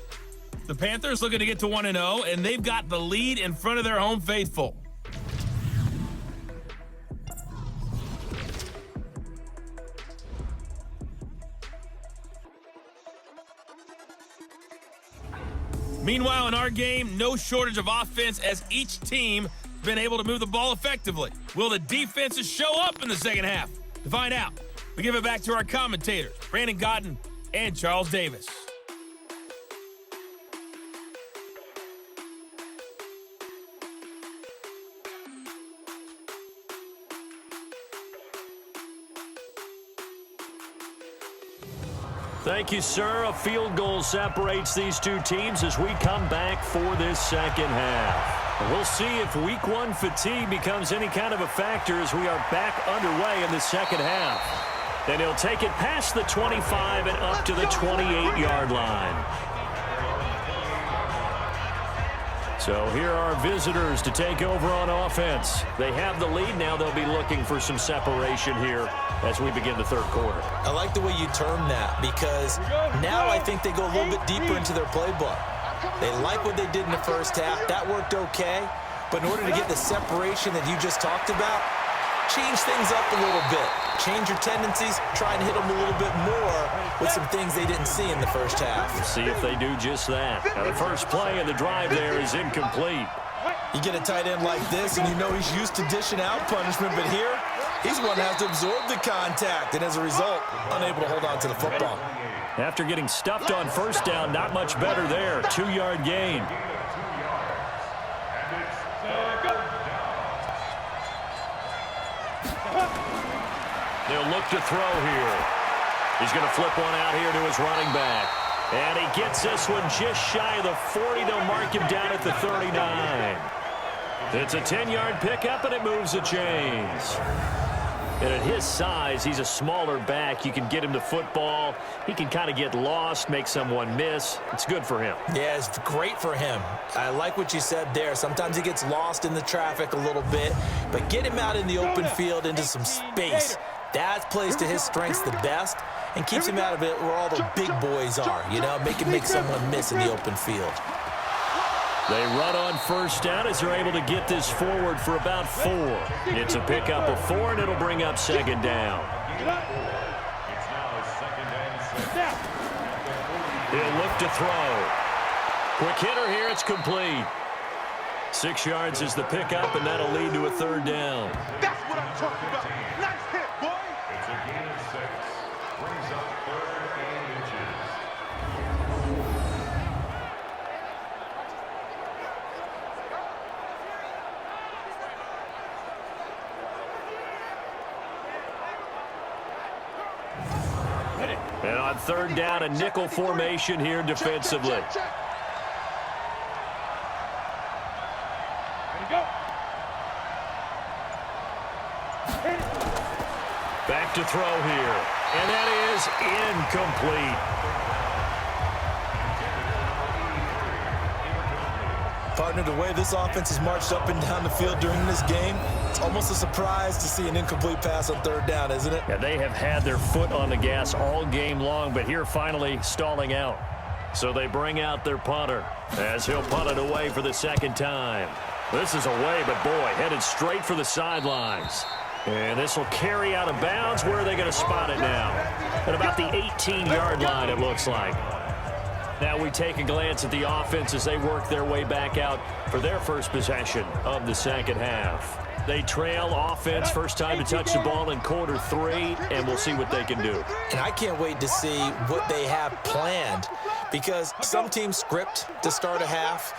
The Panthers looking to get to 1-0, and they've got the lead in front of their home faithful. Meanwhile, in our game, no shortage of offense as each team has been able to move the ball effectively. Will the defenses show up in the second half? To find out, we give it back to our commentators, Brandon Godden and Charles Davis. Thank you, sir. A field goal separates these two teams as we come back for this second half. We'll see if week 1 fatigue becomes any kind of a factor as we are back underway in the second half. And he'll take it past the 25 and up to the 28-yard line. So here are visitors to take over on offense. They have the lead now. They'll be looking for some separation here as we begin the third quarter. I like the way you term that because now I think they go a little bit deeper into their playbook. They like what they did in the first half. That worked okay. But in order to get the separation that you just talked about, change things up a little bit. Change your tendencies. Try and hit them a little bit more with some things they didn't see in the first half. See if they do just that. Now the first play of the drive there is incomplete. You get a tight end like this, and you know he's used to dishing out punishment, but here, he's one that has to absorb the contact, and as a result, unable to hold on to the football. After getting stuffed on first down, not much better there. 2-yard gain. They'll look to throw here. He's going to flip one out here to his running back. And he gets this one just shy of the 40. They'll mark him down at the 39. It's a 10-yard pickup, and it moves the chains. And at his size, he's a smaller back. You can get him to football. He can kind of get lost, make someone miss. It's good for him. Yeah, it's great for him. I like what you said there. Sometimes he gets lost in the traffic a little bit, but get him out in the open field into some space. That plays to his strengths the best and keeps him out of it where all the big boys are, you know, make someone miss in the open field. They run on first down as they're able to get this forward for about 4. It's a pickup of 4, and it'll bring up second down. He'll look to throw. Quick hitter here, it's complete. 6 yards is the pickup, and that'll lead to a third down. That's what I'm talking about. Nice hit, boy. It's a gain of 6. Brings up 3rd and inches. And on third down, a nickel formation here defensively. Back to throw here, and that is incomplete. Partner, the way this offense has marched up and down the field during this game, it's almost a surprise to see an incomplete pass on third down, isn't it? Yeah, they have had their foot on the gas all game long, but here finally stalling out. So they bring out their punter as he'll punt it away for the second time. This is away, but boy, headed straight for the sidelines. And this will carry out of bounds. Where are they going to spot it now? At about the 18-yard line, it looks like. Now we take a glance at the offense as they work their way back out for their first possession of the second half. They trail offense, first time to touch the ball in quarter 3, and we'll see what they can do. And I can't wait to see what they have planned, because some teams script to start a half.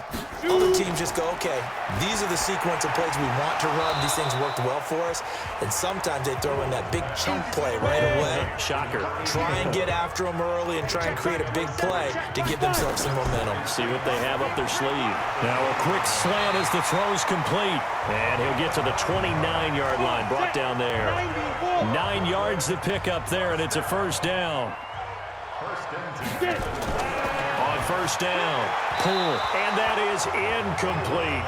Other teams just go, okay, these are the sequence of plays we want to run. These things worked well for us. And sometimes they throw in that big chunk play right away. Shocker. Try and get after them early and try and create a big play to give themselves some momentum. See what they have up their sleeve. Now a quick slant as the throw's complete. And he'll get to the 29-yard line, brought down there. 9 yards to pick up there, and it's a first down. On first down, pull, and that is incomplete.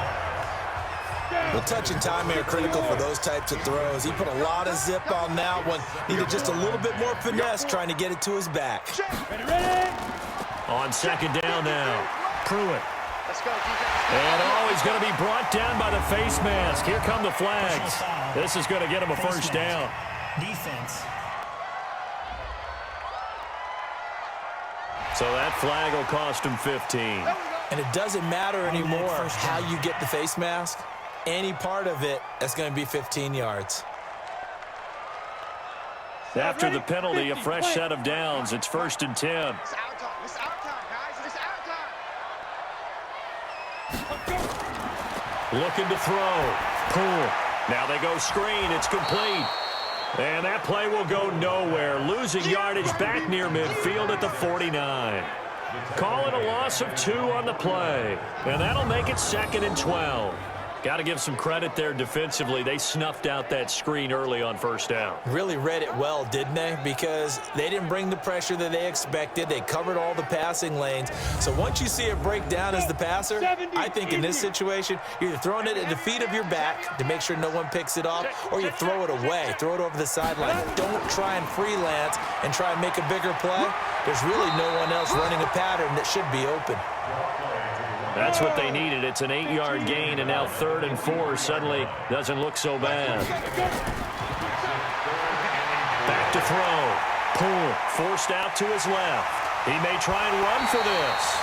The touch and timing are critical for those types of throws. He put a lot of zip on that one. Needed just a little bit more finesse trying to get it to his back. On second down now, Pruitt. And he's going to be brought down by the face mask. Here come the flags. This is going to get him a first down. Defense. So that flag will cost him 15. And it doesn't matter anymore how you get the face mask. Any part of it, that's going to be 15 yards. After the penalty, a fresh set of downs. It's 1st and 10. It's our time. It's our time, guys. It's our time. Looking to throw. Pull. Now they go screen. It's complete. And that play will go nowhere. Losing yardage back near midfield at the 49. Call it a loss of 2 on the play. And that'll make it 2nd and 12. Got to give some credit there defensively. They snuffed out that screen early on first down. Really read it well, didn't they? Because they didn't bring the pressure that they expected. They covered all the passing lanes. So once you see it break down as the passer, I think in this situation, you're either throwing it at the feet of your back to make sure no one picks it off, or you throw it away, throw it over the sideline. Don't try and freelance and try and make a bigger play. There's really no one else running a pattern that should be open. That's what they needed. It's an 8-yard gain, and now 3rd and 4 suddenly doesn't look so bad. Back to throw. Pull. Forced out to his left. He may try and run for this.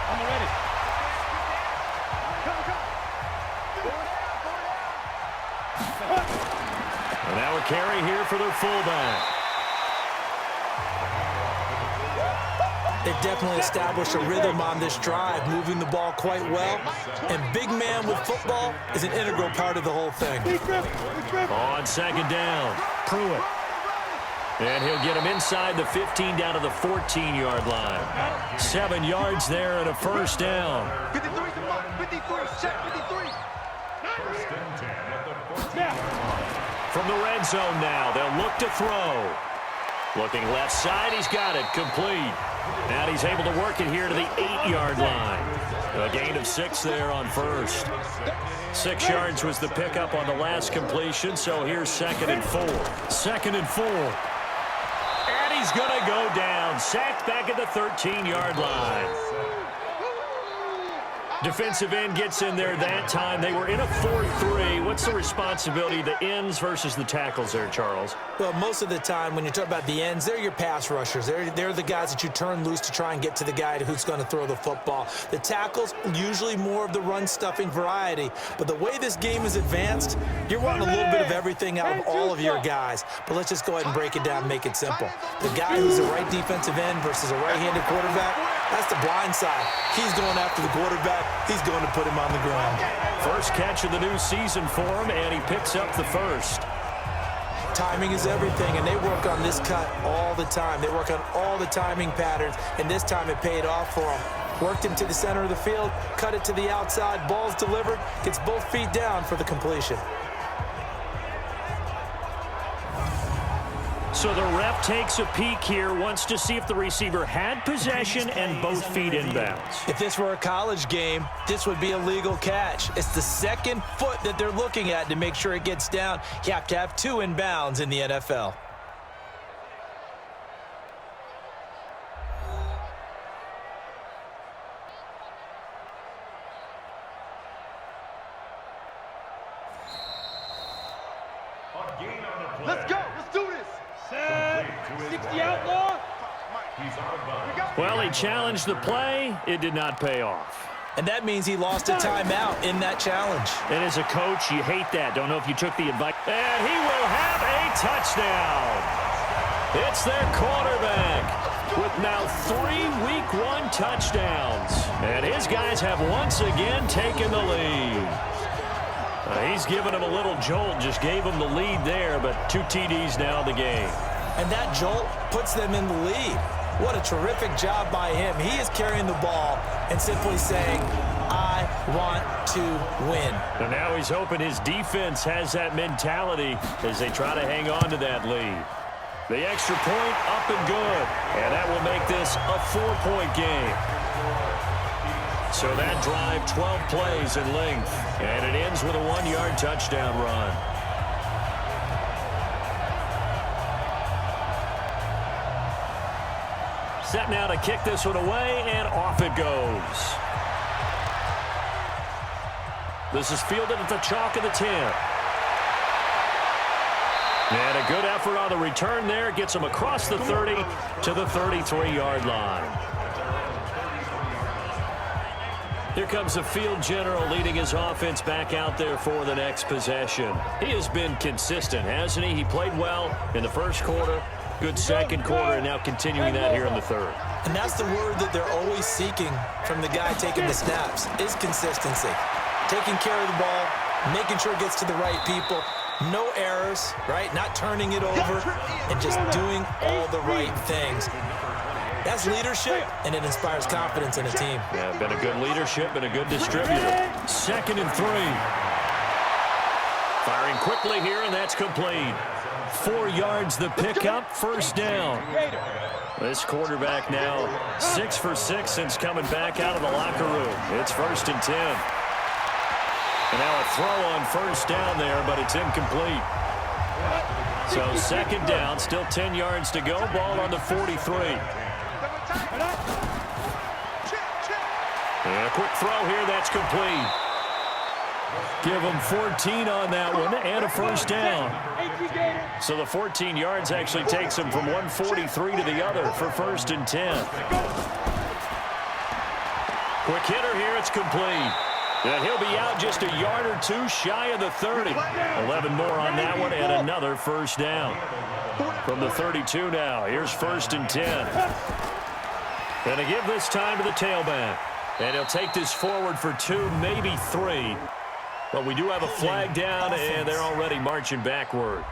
I'm ready. And now a carry here for their fullback. They've definitely established a rhythm on this drive, moving the ball quite well. And big man with football is an integral part of the whole thing. On second down, Pruitt. And he'll get him inside the 15 down to the 14-yard line. 7 yards there and a first down. 53 to mark. 53. Check 53. From the red zone now, they'll look to throw. Looking left side, he's got it, complete. And he's able to work it here to the 8-yard line. A gain of 6 there on first. 6 yards was the pickup on the last completion, so here's 2nd and 4. 2nd and 4. And he's going to go down. Sacked back at the 13-yard line. Defensive end gets in there that time. They were in a 4-3. What's the responsibility, the ends versus the tackles there, Charles? Well, most of the time when you talk about the ends, they're your pass rushers. They're the guys that you turn loose to try and get to the guy who's going to throw the football. The tackles, usually more of the run-stuffing variety. But the way this game is advanced, you're wanting a little bit of everything out of all of your guys. But let's just go ahead and break it down and make it simple. The guy who's a right defensive end versus a right-handed quarterback, that's the blind side. He's going after the quarterback. He's going to put him on the ground. First catch of the new season for him, and he picks up the first. Timing is everything, and they work on this cut all the time. They work on all the timing patterns, and this time it paid off for them. Worked him to the center of the field, cut it to the outside, ball's delivered, gets both feet down for the completion. So the ref takes a peek here, wants to see if the receiver had possession and both feet inbounds. If this were a college game, this would be a legal catch. It's the second foot that they're looking at to make sure it gets down. You have to have 2 inbounds in the NFL. Let's go. Let's do this. 60 outlaw. Well, he challenged the play. It did not pay off. And that means he lost a timeout in that challenge. And as a coach, you hate that. Don't know if you took the advice. And he will have a touchdown. It's their quarterback with now 3 Week 1 touchdowns. And his guys have once again taken the lead. He's given him a little jolt, just gave him the lead there, but 2 TDs now in the game. And that jolt puts them in the lead. What a terrific job by him. He is carrying the ball and simply saying, I want to win. And now he's hoping his defense has that mentality as they try to hang on to that lead. The extra point up and good. And that will make this a 4-point game. So that drive, 12 plays in length. And it ends with a 1-yard touchdown run. Set now to kick this one away, and off it goes. This is fielded at the chalk of the 10. And a good effort on the return there. Gets him across the 30 to the 33-yard line. Here comes the field general leading his offense back out there for the next possession. He has been consistent, hasn't he? He played well in the first quarter, good second quarter, and now continuing that here in the third. And that's the word that they're always seeking from the guy taking the snaps, is consistency. Taking care of the ball, making sure it gets to the right people, no errors, right? Not turning it over, and just doing all the right things. That's leadership, and it inspires confidence in a team. Yeah, been a good leadership and a good distributor. 2nd and 3. Firing quickly here, and that's complete. 4 yards the pickup, first down. This quarterback now 6 for 6 since coming back out of the locker room. It's 1st and 10. And now a throw on first down there, but it's incomplete. So 2nd down, still 10 yards to go. Ball on the 43. And a quick throw here, that's complete. Give him 14 on that one and a first down. So the 14 yards actually takes him from 143 to the other for 1st and 10. Quick hitter here, it's complete. And he'll be out just a yard or 2 shy of the 30. 11 more on that one and another first down. From the 32 now, here's 1st and 10. And to give this time to the tailback. And he'll take this forward for 2, maybe 3. But we do have a flag down, and they're already marching backward.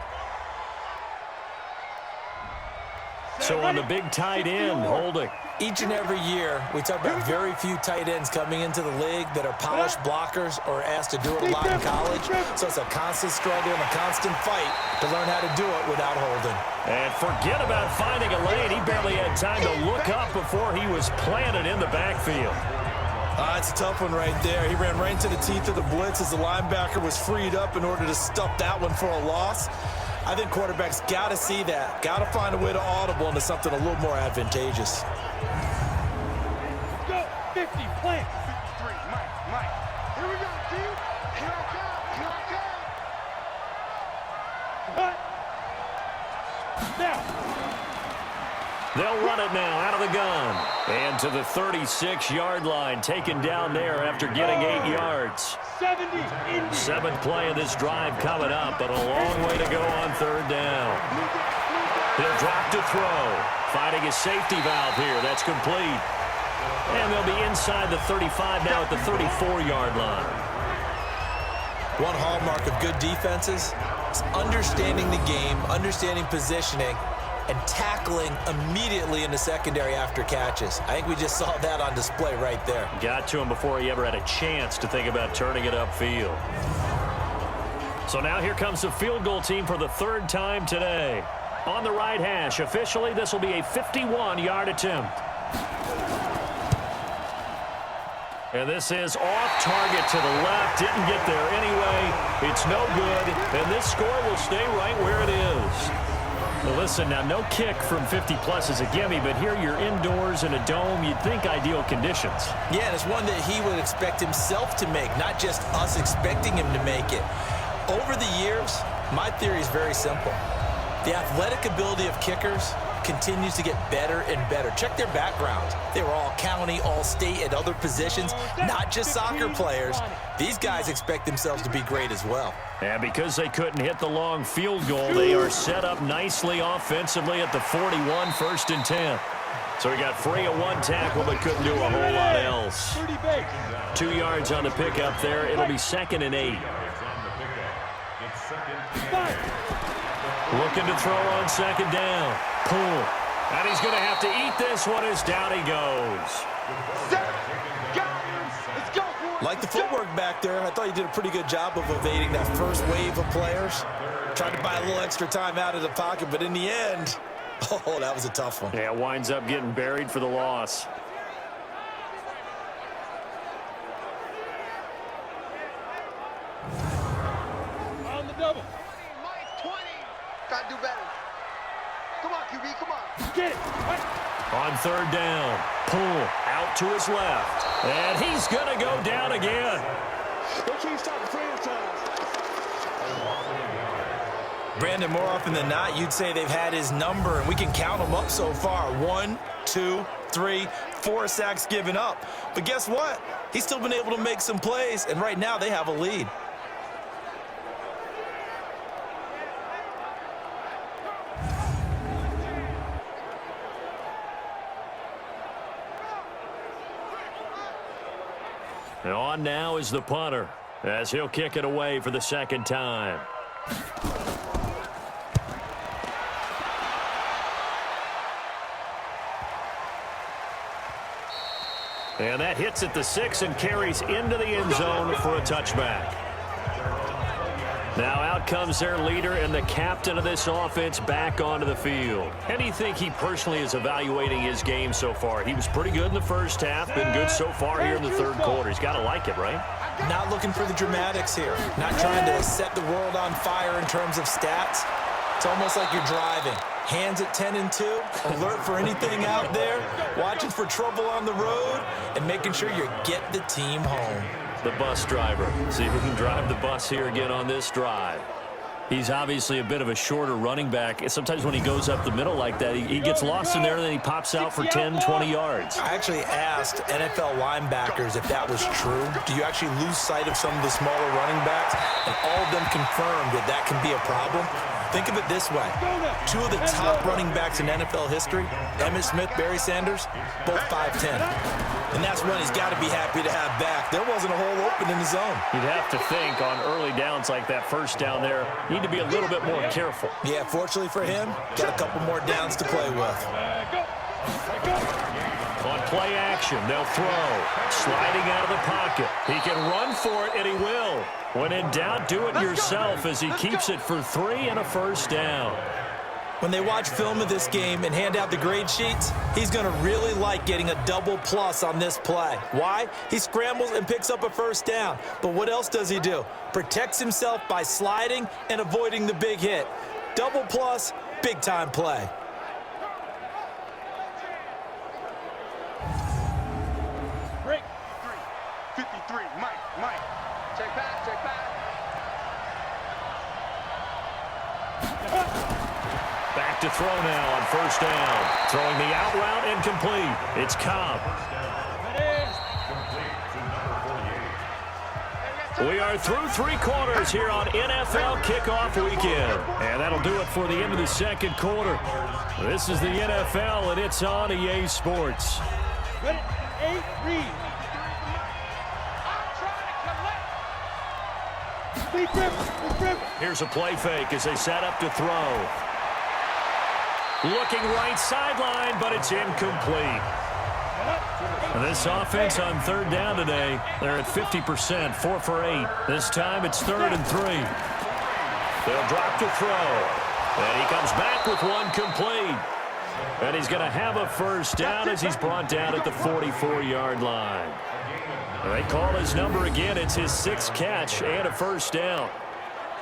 So on the big tight end, holding. Each and every year, we talk about very few tight ends coming into the league that are polished blockers or asked to do it a lot in college. So it's a constant struggle and a constant fight to learn how to do it without holding. And forget about finding a lane. He barely had time to look up before he was planted in the backfield. It's a tough one right there. He ran right into the teeth of the blitz as the linebacker was freed up in order to stuff that one for a loss. I think quarterbacks got to see that. Got to find a way to audible into something a little more advantageous. Go, 50, plant. 53, Mike. Here we go, team. Here I come. Now. They'll run it now out of the gun. And to the 36-yard line, taken down there after getting 8 yards. 7th play of this drive coming up, but a long way to go on 3rd down. He'll drop to throw. Finding his safety valve here. That's complete. And they'll be inside the 35 now at the 34-yard line. One hallmark of good defenses is understanding the game, understanding positioning, and tackling immediately in the secondary after catches. I think we just saw that on display right there. Got to him before he ever had a chance to think about turning it upfield. So now here comes the field goal team for the third time today. On the right hash, officially this will be a 51-yard attempt. And this is off target to the left. Didn't get there anyway. It's no good. And this score will stay right where it is. Well, listen, now no kick from 50-plus is a gimme, but here you're indoors in a dome. You'd think ideal conditions. Yeah, and it's one that he would expect himself to make, not just us expecting him to make it. Over the years, my theory is very simple. The athletic ability of kickers continues to get better and better. Check their backgrounds. They were all county, all state, at other positions, not just soccer players. These guys expect themselves to be great as well. And because they couldn't hit the long field goal, they are set up nicely offensively at the 41, 1st and 10. So we got free of one tackle, but couldn't do a whole lot else. 2 yards on the pickup there. It'll be 2nd and 8. Looking to throw on 2nd down. Pull. And he's going to have to eat this one as down he goes. Like the footwork back there, I thought he did a pretty good job of evading that first wave of players. Tried to buy a little extra time out of the pocket, but in the end, oh, that was a tough one. Yeah, winds up getting buried for the loss. On the double. Mike, 20. Gotta do better. Come on, QB, come on. Get it. On 3rd down, pull out to his left. And he's going to go down again. They can't stop the franchise. Brandon, more often than not, you'd say they've had his number, and we can count them up so far. 1, 2, 3, 4 sacks given up. But guess what? He's still been able to make some plays, and right now they have a lead. And on now is the punter, as he'll kick it away for the 2nd time. And that hits at the 6 and carries into the end zone for a touchback. Now out comes their leader and the captain of this offense back onto the field. How do you think he personally is evaluating his game so far? He was pretty good in the first half, been good so far here in the 3rd quarter. He's got to like it, right? Not looking for the dramatics here. Not trying to set the world on fire in terms of stats. It's almost like you're driving. Hands at 10 and 2, alert for anything out there, watching for trouble on the road, and making sure you get the team home. The bus driver. See if we can drive the bus here again on this drive. He's obviously a bit of a shorter running back. Sometimes when he goes up the middle like that, he gets lost in there, and then he pops out for 10, 20 yards. I actually asked NFL linebackers if that was true. Do you actually lose sight of some of the smaller running backs? And all of them confirmed that that can be a problem. Think of it this way. 2 of the top running backs in NFL history, Emmitt Smith, Barry Sanders, both 5'10". And that's one he's got to be happy to have back. There wasn't a hole open in the zone. You'd have to think on early downs like that first down there, you need to be a little bit more careful. Yeah, fortunately for him, got a couple more downs to play with. On play action, they'll throw. Sliding out of the pocket. He can run for it, and he will. When in doubt, do it yourself as he keeps it for 3 and a 1st down. When they watch film of this game and hand out the grade sheets, he's going to really like getting a double plus on this play. Why? He scrambles and picks up a 1st down. But what else does he do? Protects himself by sliding and avoiding the big hit. Double plus, big-time play. Break. 53. Mike. Check back. Back to throw now on 1st down. Throwing the out route incomplete. It's Cobb. We are through 3 quarters here on NFL Kickoff Weekend. And that'll do it for the end of the 2nd quarter. This is the NFL, and it's on EA Sports. Ready? 8, read. Here's a play fake as they set up to throw. Looking right sideline, but it's incomplete. And this offense on third down today, they're at 50%, 4 for 8. This time it's 3rd and 3. They'll drop to throw. And he comes back with one complete. And he's going to have a first down as he's brought down at the 44-yard line. They call his number again. It's his 6th catch and a first down.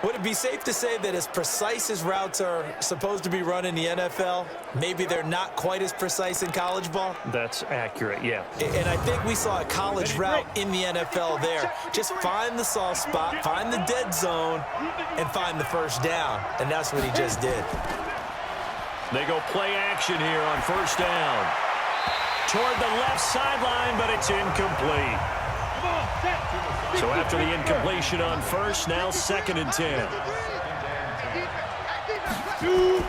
Would it be safe to say that as precise as routes are supposed to be run in the NFL, maybe they're not quite as precise in college ball? That's accurate, yeah. And I think we saw a college route in the NFL there. Just find the soft spot, find the dead zone, and find the first down. And that's what he just did. They go play action here on first down. Toward the left sideline, but it's incomplete. So after the incompletion on first, now 2nd and 10.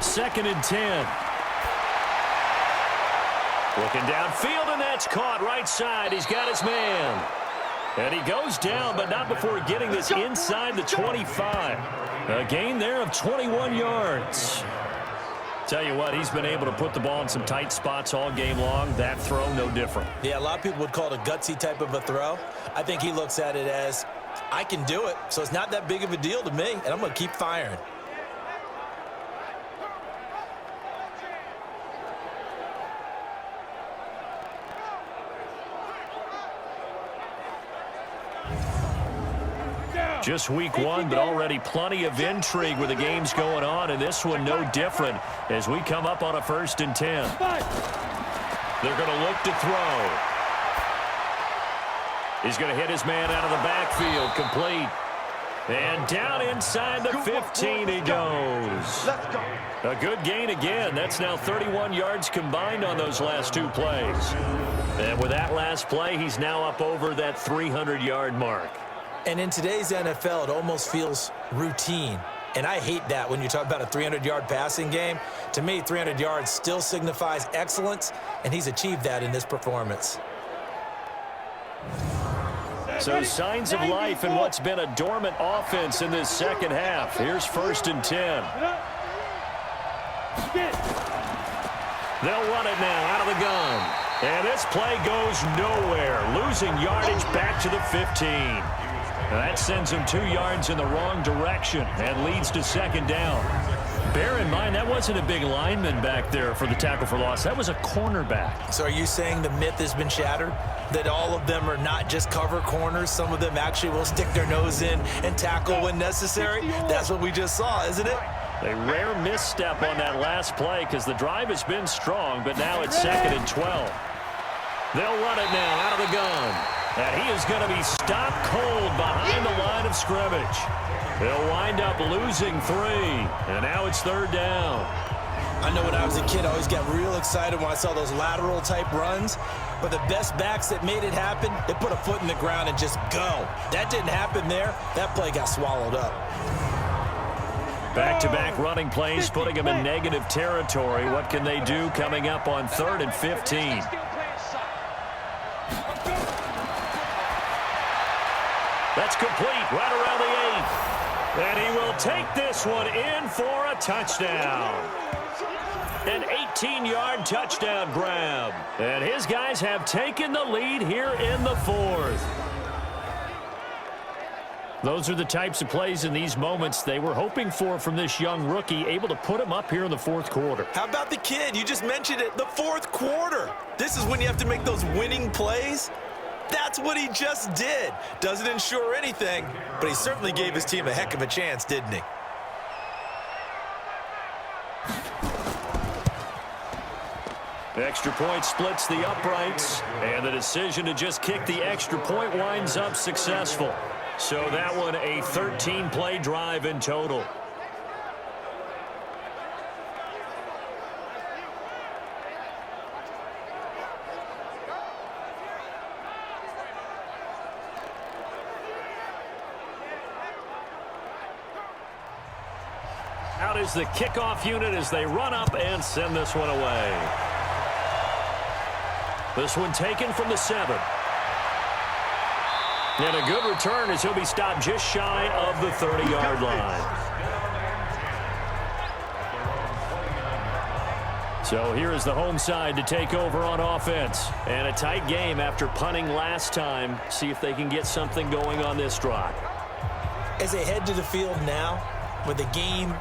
2nd and 10. Looking downfield, and that's caught right side. He's got his man. And he goes down, but not before getting this inside the 25. A gain there of 21 yards. Tell you what, he's been able to put the ball in some tight spots all game long. That throw, no different. Yeah, a lot of people would call it a gutsy type of a throw. I think he looks at it as, I can do it, so it's not that big of a deal to me, and I'm going to keep firing. Just week 1, but already plenty of intrigue with the games going on, and this one no different as we come up on a 1st and 10. They're going to look to throw. He's going to hit his man out of the backfield, complete. And down inside the 15 he goes. A good gain again. That's now 31 yards combined on those last 2 plays. And with that last play, he's now up over that 300-yard mark. And in today's NFL, it almost feels routine. And I hate that when you talk about a 300-yard passing game. To me, 300 yards still signifies excellence, and he's achieved that in this performance. So signs of life in what's been a dormant offense in this second half. Here's 1st and 10. They'll run it now out of the gun. And this play goes nowhere, losing yardage back to the 15. That sends him 2 yards in the wrong direction and leads to 2nd down. Bear in mind, that wasn't a big lineman back there for the tackle for loss. That was a cornerback. So are you saying the myth has been shattered? That all of them are not just cover corners? Some of them actually will stick their nose in and tackle when necessary? That's what we just saw, isn't it? A rare misstep on that last play because the drive has been strong, but now it's 2nd and 12. They'll run it now out of the gun. And he is going to be stopped cold behind the line of scrimmage. They'll wind up losing 3. And now it's 3rd down. I know when I was a kid, I always got real excited when I saw those lateral type runs. But the best backs that made it happen, they put a foot in the ground and just go. That didn't happen there. That play got swallowed up. Back-to-back running plays, putting them in negative territory. What can they do coming up on 3rd and 15? That's complete right around the 8. And he will take this one in for a touchdown. An 18-yard touchdown grab. And his guys have taken the lead here in the 4th. Those are the types of plays in these moments they were hoping for from this young rookie, able to put him up here in the 4th quarter. How about the kid? You just mentioned it, the 4th quarter. This is when you have to make those winning plays. That's what he just did. Doesn't ensure anything, but he certainly gave his team a heck of a chance, didn't he? The extra point splits the uprights, and the decision to just kick the extra point winds up successful. So that one a 13-play drive in total. Out is the kickoff unit as they run up and send this one away. This one taken from the 7. And a good return as he'll be stopped just shy of the 30-yard line. So here is the home side to take over on offense. And a tight game after punting last time. See if they can get something going on this drive. As they head to the field now, with the game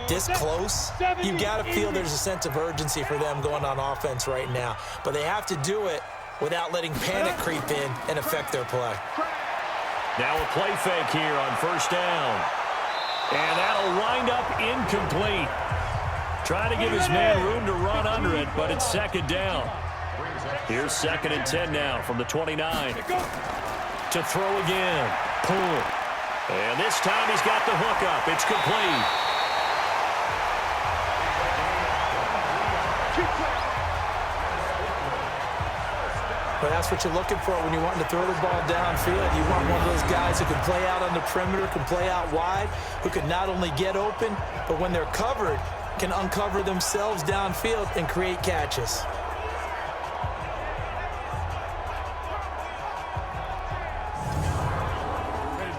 this close, you've got to feel there's a sense of urgency for them going on offense right now. But they have to do it without letting panic creep in and affect their play. Now a play fake here on first down. And that'll wind up incomplete. Trying to give his man room to run under it, but it's second down. Here's 2nd and 10 now from the 29. To throw again. Pull. And this time he's got the hook up. It's complete. But that's what you're looking for when you're wanting to throw the ball downfield. You want one of those guys who can play out on the perimeter, can play out wide, who can not only get open, but when they're covered, can uncover themselves downfield and create catches.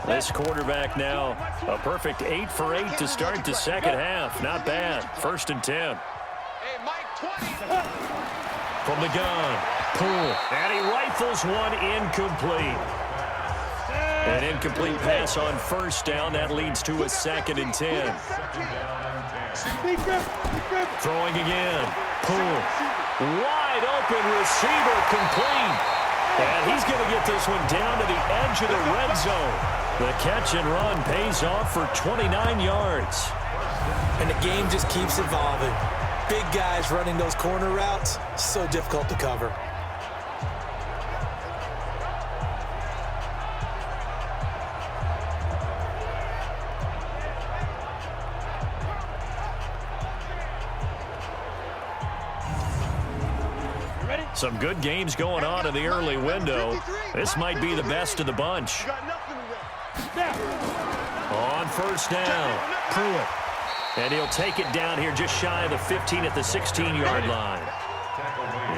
This quarterback now, a perfect 8 for 8 to start the second half. Not bad. 1st and 10. From the gun. Pull. And he rifles one incomplete. An incomplete pass on first down. That leads to a 2nd and 10. Throwing again. Pull. Wide open receiver complete. And he's going to get this one down to the edge of the red zone. The catch and run pays off for 29 yards. And the game just keeps evolving. Big guys running those corner routes, so difficult to cover. Some good games going on in the early window. This might be the best of the bunch. On first down, Pruitt. And he'll take it down here just shy of the 15 at the 16-yard line.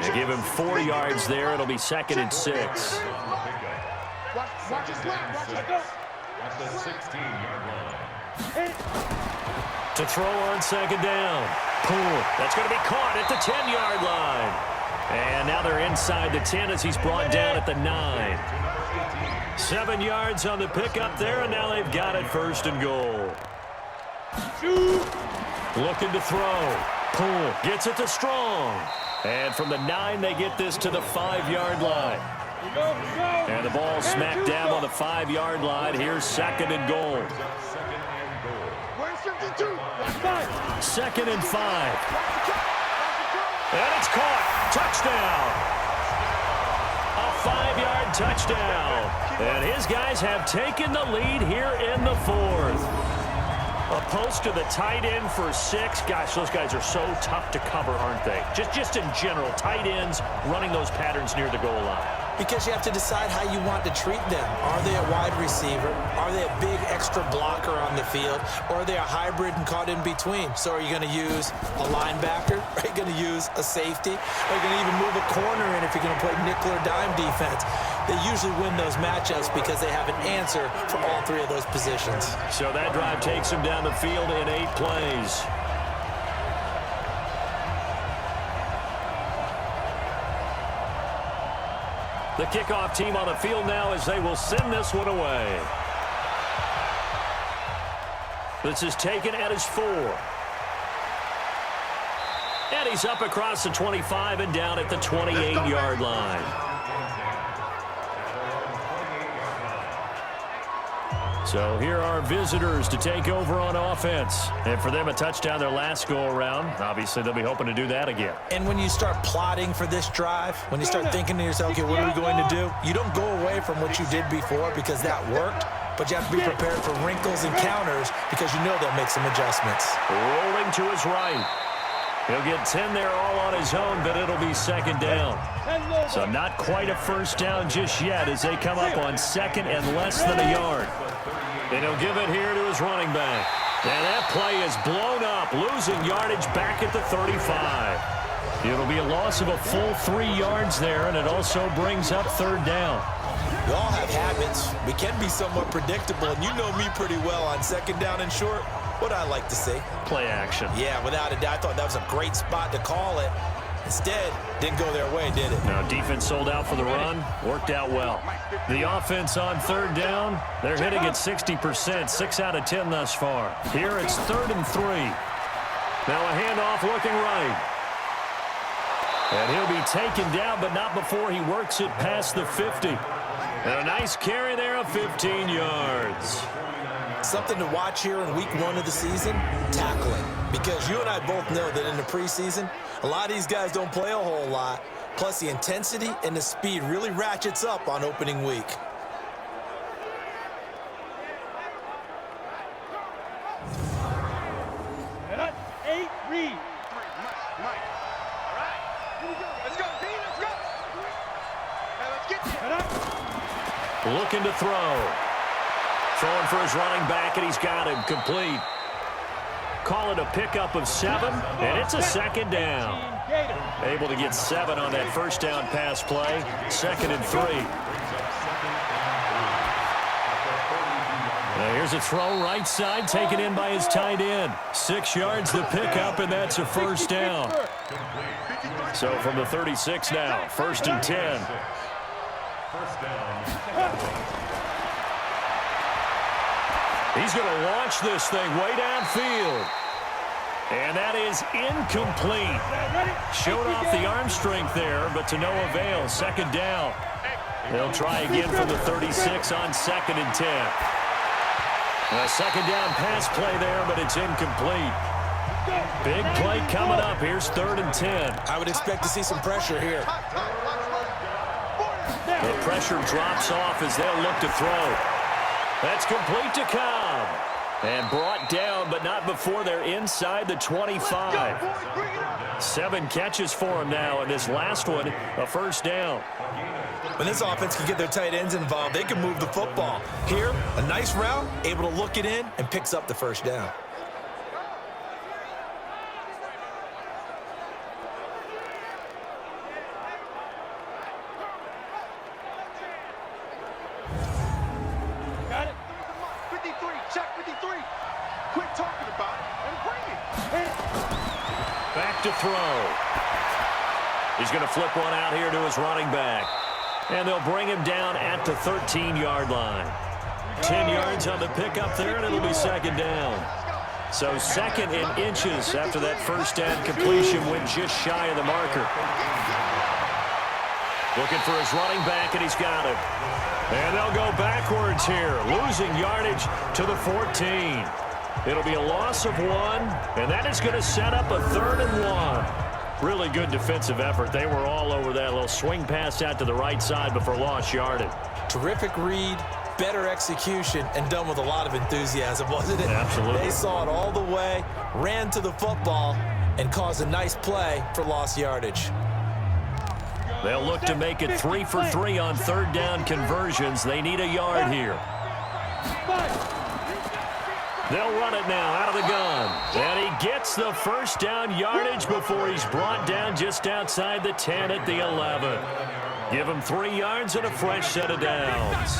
They give him 4 yards there. It'll be 2nd and 6. To throw on 2nd down. Pull. That's going to be caught at the 10-yard line. And now they're inside the 10 as he's brought down at the 9. 7 yards on the pickup there, and now they've got it 1st and goal. Looking to throw. Pull. Gets it to Strong. And from the 9, they get this to the 5-yard line. And the ball smacked down on the 5-yard line. Here's 2nd and goal. 2nd and 5. And it's caught. Touchdown. A 5-yard touchdown. And his guys have taken the lead here in the 4th. A post to the tight end for 6. Gosh, those guys are so tough to cover, aren't they? Just in general, tight ends running those patterns near the goal line. Because you have to decide how you want to treat them. Are they a wide receiver? Are they a big extra blocker on the field? Or are they a hybrid and caught in between? So are you going to use a linebacker? Are you going to use a safety? Are you going to even move a corner in if you're going to play nickel or dime defense? They usually win those matchups because they have an answer for all 3 of those positions. So that drive takes them down the field in 8 plays. The kickoff team on the field now as they will send this one away. This is taken at his 4. And he's up across the 25 and down at the 28-yard line. So here are visitors to take over on offense. And for them, a touchdown their last go-around. Obviously, they'll be hoping to do that again. And when you start plotting for this drive, when you start thinking to yourself, okay, what are we going to do? You don't go away from what you did before because that worked, but you have to be prepared for wrinkles and counters because you know they'll make some adjustments. Rolling to his right. He'll get 10 there all on his own, but it'll be 2nd down. So not quite a first down just yet as they come up on 2nd and less than a yard. And he'll give it here to his running back. And that play is blown up, losing yardage back at the 35. It'll be a loss of a full 3 yards there, and it also brings up 3rd down. We all have habits. We can be somewhat predictable, and you know me pretty well on 2nd down and short. What I like to see. Play action. Yeah, without a doubt. I thought that was a great spot to call it. Instead, didn't go their way, did it? Now, defense sold out for the run. Worked out well. The offense on third down, they're hitting at 60%, 6 out of 10 thus far. Here it's 3rd and 3. Now a handoff looking right. And he'll be taken down, but not before he works it past the 50. And a nice carry there of 15 yards. Something to watch here in week 1 of the season, tackling. Because you and I both know that in the preseason, a lot of these guys don't play a whole lot. Plus, the intensity and the speed really ratchets up on opening week. Eight, read. Mike. All right. Here we go. Let's go, D. Let's go. Now let's get you. Looking to throw. Throwing for his running back, and he's got him complete. Call it a pickup of 7, and it's a 2nd down. Able to get 7 on that first down pass play. 2nd and 3. Now here's a throw right side, taken in by his tight end. 6 yards the pickup, and that's a first down. So from the 36 now, 1st and 10. He's going to launch this thing way downfield. And that is incomplete. Showed off the arm strength there, but to no avail. 2nd down. They'll try again from the 36 on 2nd and 10. A 2nd down pass play there, but it's incomplete. Big play coming up. Here's 3rd and 10. I would expect to see some pressure here. The pressure drops off as they'll look to throw. That's complete to Cobb. And brought down, but not before they're inside the 25. 7 catches for him now, and this last one, a first down. When this offense can get their tight ends involved, they can move the football. Here, a nice route, able to look it in, and picks up the first down. Got it. 53. Check 53. Quit talking about it and bring it. Back to throw. He's going to flip one out here to his running back. And they'll bring him down at the 13-yard line. 10 yards on the pickup there, and it'll be 2nd down. So 2nd and inches after that first down completion went just shy of the marker. Looking for his running back, and he's got him. And they'll go backwards here, losing yardage to the 14. It'll be a loss of 1, and that is going to set up a 3rd and 1. Really good defensive effort. They were all over that little swing pass out to the right side before lost yardage. Terrific read, better execution, and done with a lot of enthusiasm, wasn't it? Absolutely. They saw it all the way, ran to the football, and caused a nice play for lost yardage. They'll look to make it 3 for 3 on 3rd down conversions. They need a yard here. They'll run it now out of the gun. And he gets the first down yardage before he's brought down just outside the 10 at the 11. Give him 3 yards and a fresh set of downs.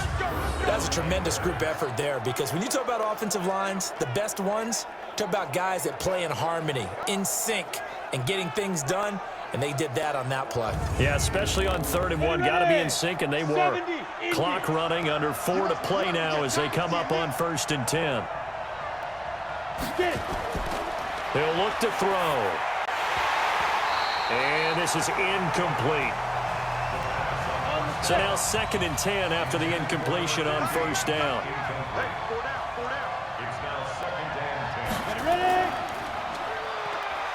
That's a tremendous group effort there, because when you talk about offensive lines, the best ones, talk about guys that play in harmony, in sync, and getting things done, and they did that on that play. Yeah, especially on 3rd and 1. Got to be in sync, and they were. Clock running, under 4 to play now as they come up on 1st and 10. They'll look to throw. And this is incomplete. So now 2nd and 10 after the incompletion on 1st down.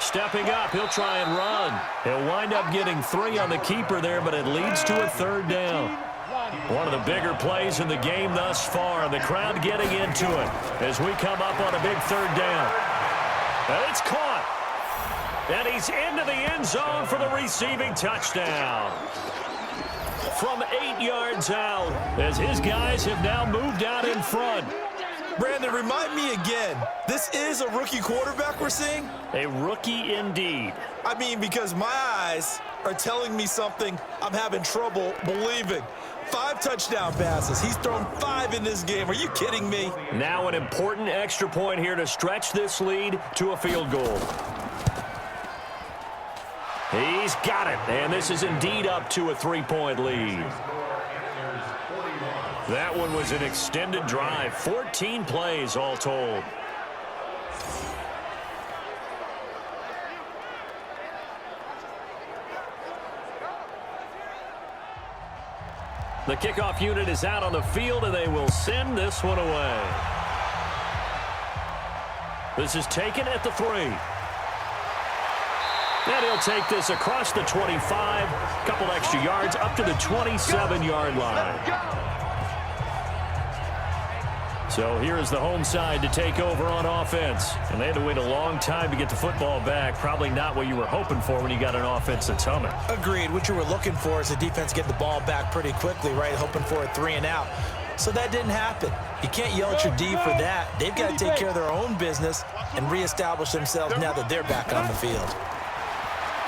Stepping up, he'll try and run. He'll wind up getting 3 on the keeper there, but it leads to a 3rd down. One of the bigger plays in the game thus far, and the crowd getting into it as we come up on a big 3rd down. And it's caught. And he's into the end zone for the receiving touchdown. From 8 yards out, as his guys have now moved out in front. Brandon, remind me again, this is a rookie quarterback we're seeing? A rookie indeed. I mean, because my eyes are telling me something I'm having trouble believing. 5 touchdown passes. He's thrown 5 in this game. Are you kidding me? Now an important extra point here to stretch this lead to a field goal. He's got it, and this is indeed up to a 3-point lead. That one was an extended drive, 14 plays all told. The kickoff unit is out on the field, and they will send this one away. This is taken at the 3. And he'll take this across the 25, couple extra yards up to the 27-yard line. So here is the home side to take over on offense. And they had to wait a long time to get the football back. Probably not what you were hoping for when you got an offense that's humming. Agreed. What you were looking for is the defense get the ball back pretty quickly, right? Hoping for a 3 and out. So that didn't happen. You can't yell at your D for that. They've got to take care of their own business and reestablish themselves now that they're back on the field.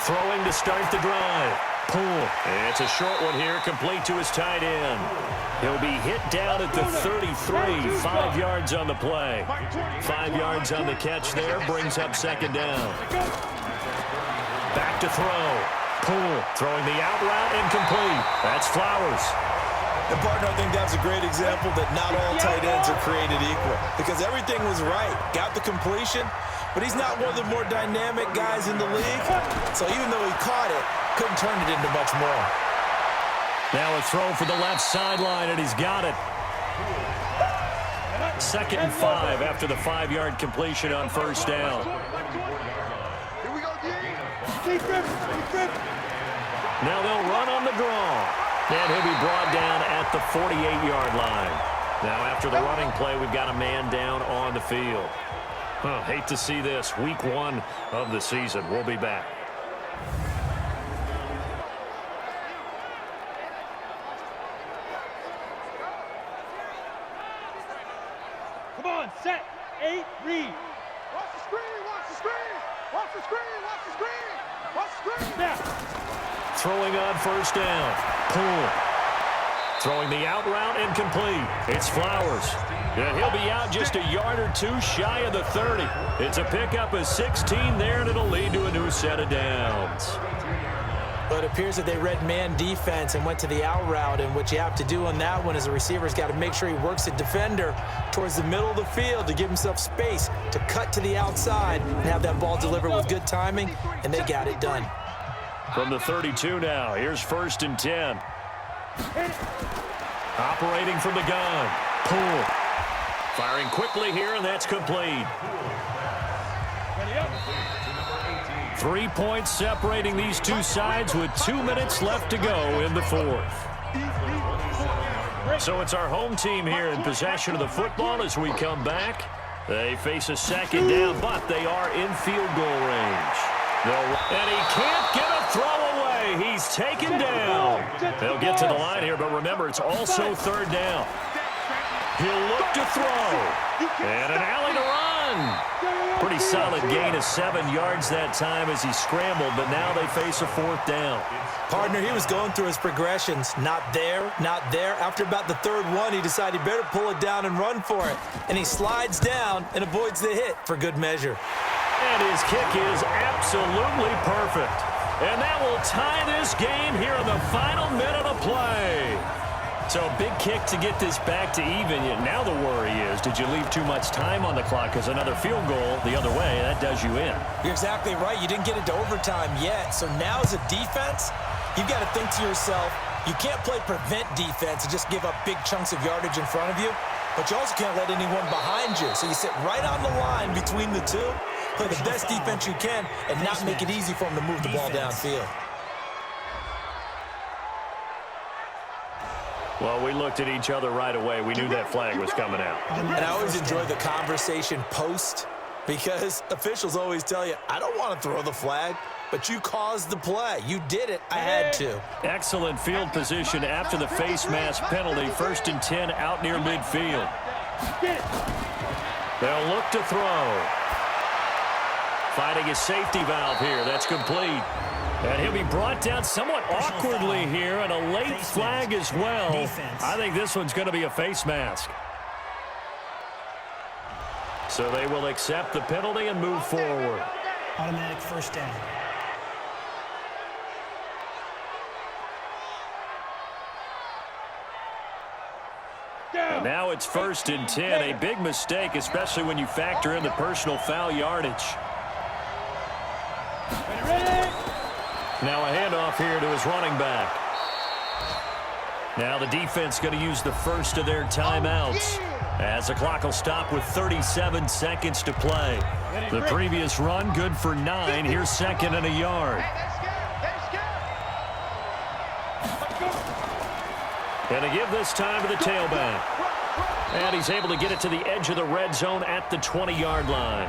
Throwing to start the drive. Pull. It's a short one here, complete to his tight end. He'll be hit down at the 33, 5 yards on the play. 5 yards on the catch there, brings up second down. Back to throw. Pull. Throwing the out route, incomplete. That's Flowers. And partner, I think that's a great example that not all tight ends are created equal. Because everything was right. Got the completion, but he's not one of the more dynamic guys in the league. So even though he caught it, couldn't turn it into much more. Now a throw for the left sideline, and he's got it. 2nd and 5 after the 5-yard completion on first down. Here we go, Now they'll run on the draw. And he'll be brought down at the 48-yard line. Now after the running play, we've got a man down on the field. Hate to see this. Week 1 of the season. We'll be back. Come on, set, 8, read. Watch the screen, watch the screen. Watch the screen, watch the screen. Watch the screen. Now. Throwing on first down. Pull. Throwing the out route, incomplete. It's Flowers. And he'll be out just a yard or 2 shy of the 30. It's a pickup of 16 there, and it'll lead to a new set of downs. But it appears that they read man defense and went to the out route, and what you have to do on that one is the receiver's got to make sure he works the defender towards the middle of the field to give himself space to cut to the outside and have that ball delivered with good timing, and they got it done. From the 32 now, here's 1st and 10. Operating from the gun. Pull. Firing quickly here, and that's complete. 3 points separating these two sides with 2 minutes left to go in the 4th. So it's our home team here in possession of the football as we come back. They face a 2nd down, but they are in field goal range. And he can't get a throw away. He's taken down. They'll get to the line here, but remember, it's also 3rd down. He'll look to throw. And an alley to run. Pretty solid gain of 7 yards that time as he scrambled, but now they face a 4th down. Partner, he was going through his progressions. Not there, not there. After about the 3rd one, he decided he better pull it down and run for it. And he slides down and avoids the hit for good measure. And his kick is absolutely perfect. And that will tie this game here in the final minute of play. So a big kick to get this back to even. Now the worry is, did you leave too much time on the clock? Because another field goal the other way, that does you in. You're exactly right. You didn't get it to overtime yet. So now as a defense, you've got to think to yourself, you can't play prevent defense and just give up big chunks of yardage in front of you. But you also can't let anyone behind you. So you sit right on the line between the two. Play the best defense you can and not make it easy for them to move the ball downfield. Well, we looked at each other right away. We knew that flag was coming out. And I always enjoy the conversation post because officials always tell you, I don't want to throw the flag, but you caused the play. You did it. I had to. Excellent field position after the face mask penalty. 1st and 10 out near midfield. They'll look to throw. Finding a safety valve here. That's complete. And he'll be brought down somewhat awkwardly here, and a late flag as well. I think this one's going to be a face mask. So they will accept the penalty and move forward. Automatic first down. And now it's 1st and 10. A big mistake, especially when you factor in the personal foul yardage. Now a handoff here to his running back. Now the defense going to use the first of their timeouts, as the clock will stop with 37 seconds to play. The previous run good for 9. Here's 2nd and a yard. And to give this time to the tailback. And he's able to get it to the edge of the red zone at the 20-yard line.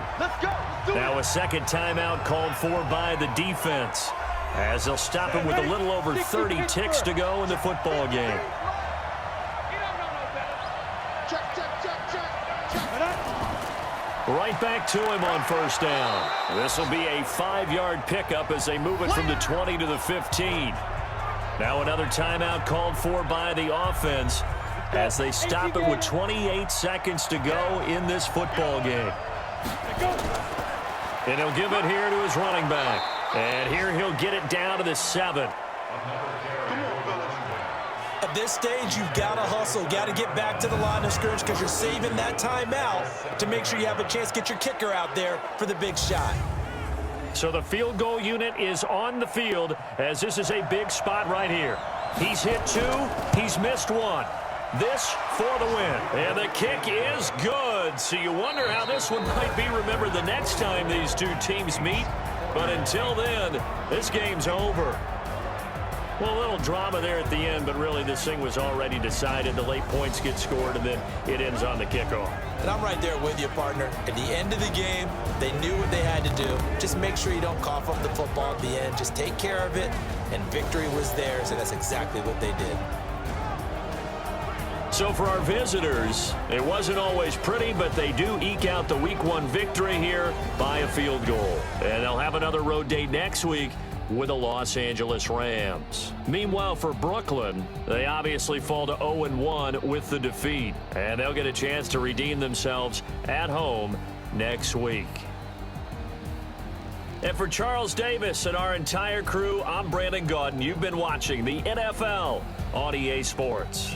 Now a second timeout called for by the defense, as they'll stop him with a little over 30 ticks to go in the football game. Right back to him on first down. This will be a 5-yard pickup as they move it from the 20 to the 15. Now another timeout called for by the offense, as they stop it with 28 seconds to go in this football game. And he'll give it here to his running back. And here he'll get it down to the 7. At this stage, you've got to hustle, got to get back to the line of scrimmage, because you're saving that timeout to make sure you have a chance to get your kicker out there for the big shot. So the field goal unit is on the field, as this is a big spot right here. He's hit 2, he's missed 1. This for the win. And the kick is good. So you wonder how this one might be remembered the next time these two teams meet. But until then, this game's over. Well, a little drama there at the end, but really this thing was already decided. The late points get scored, and then it ends on the kickoff. And I'm right there with you, partner. At the end of the game, they knew what they had to do. Just make sure you don't cough up the football at the end. Just take care of it, and victory was theirs, and that's exactly what they did. So for our visitors, it wasn't always pretty, but they do eke out the Week 1 victory here by a field goal. And they'll have another road date next week with the Los Angeles Rams. Meanwhile, for Brooklyn, they obviously fall to 0-1 with the defeat, and they'll get a chance to redeem themselves at home next week. And for Charles Davis and our entire crew, I'm Brandon Gaudin. You've been watching the NFL on EA Sports.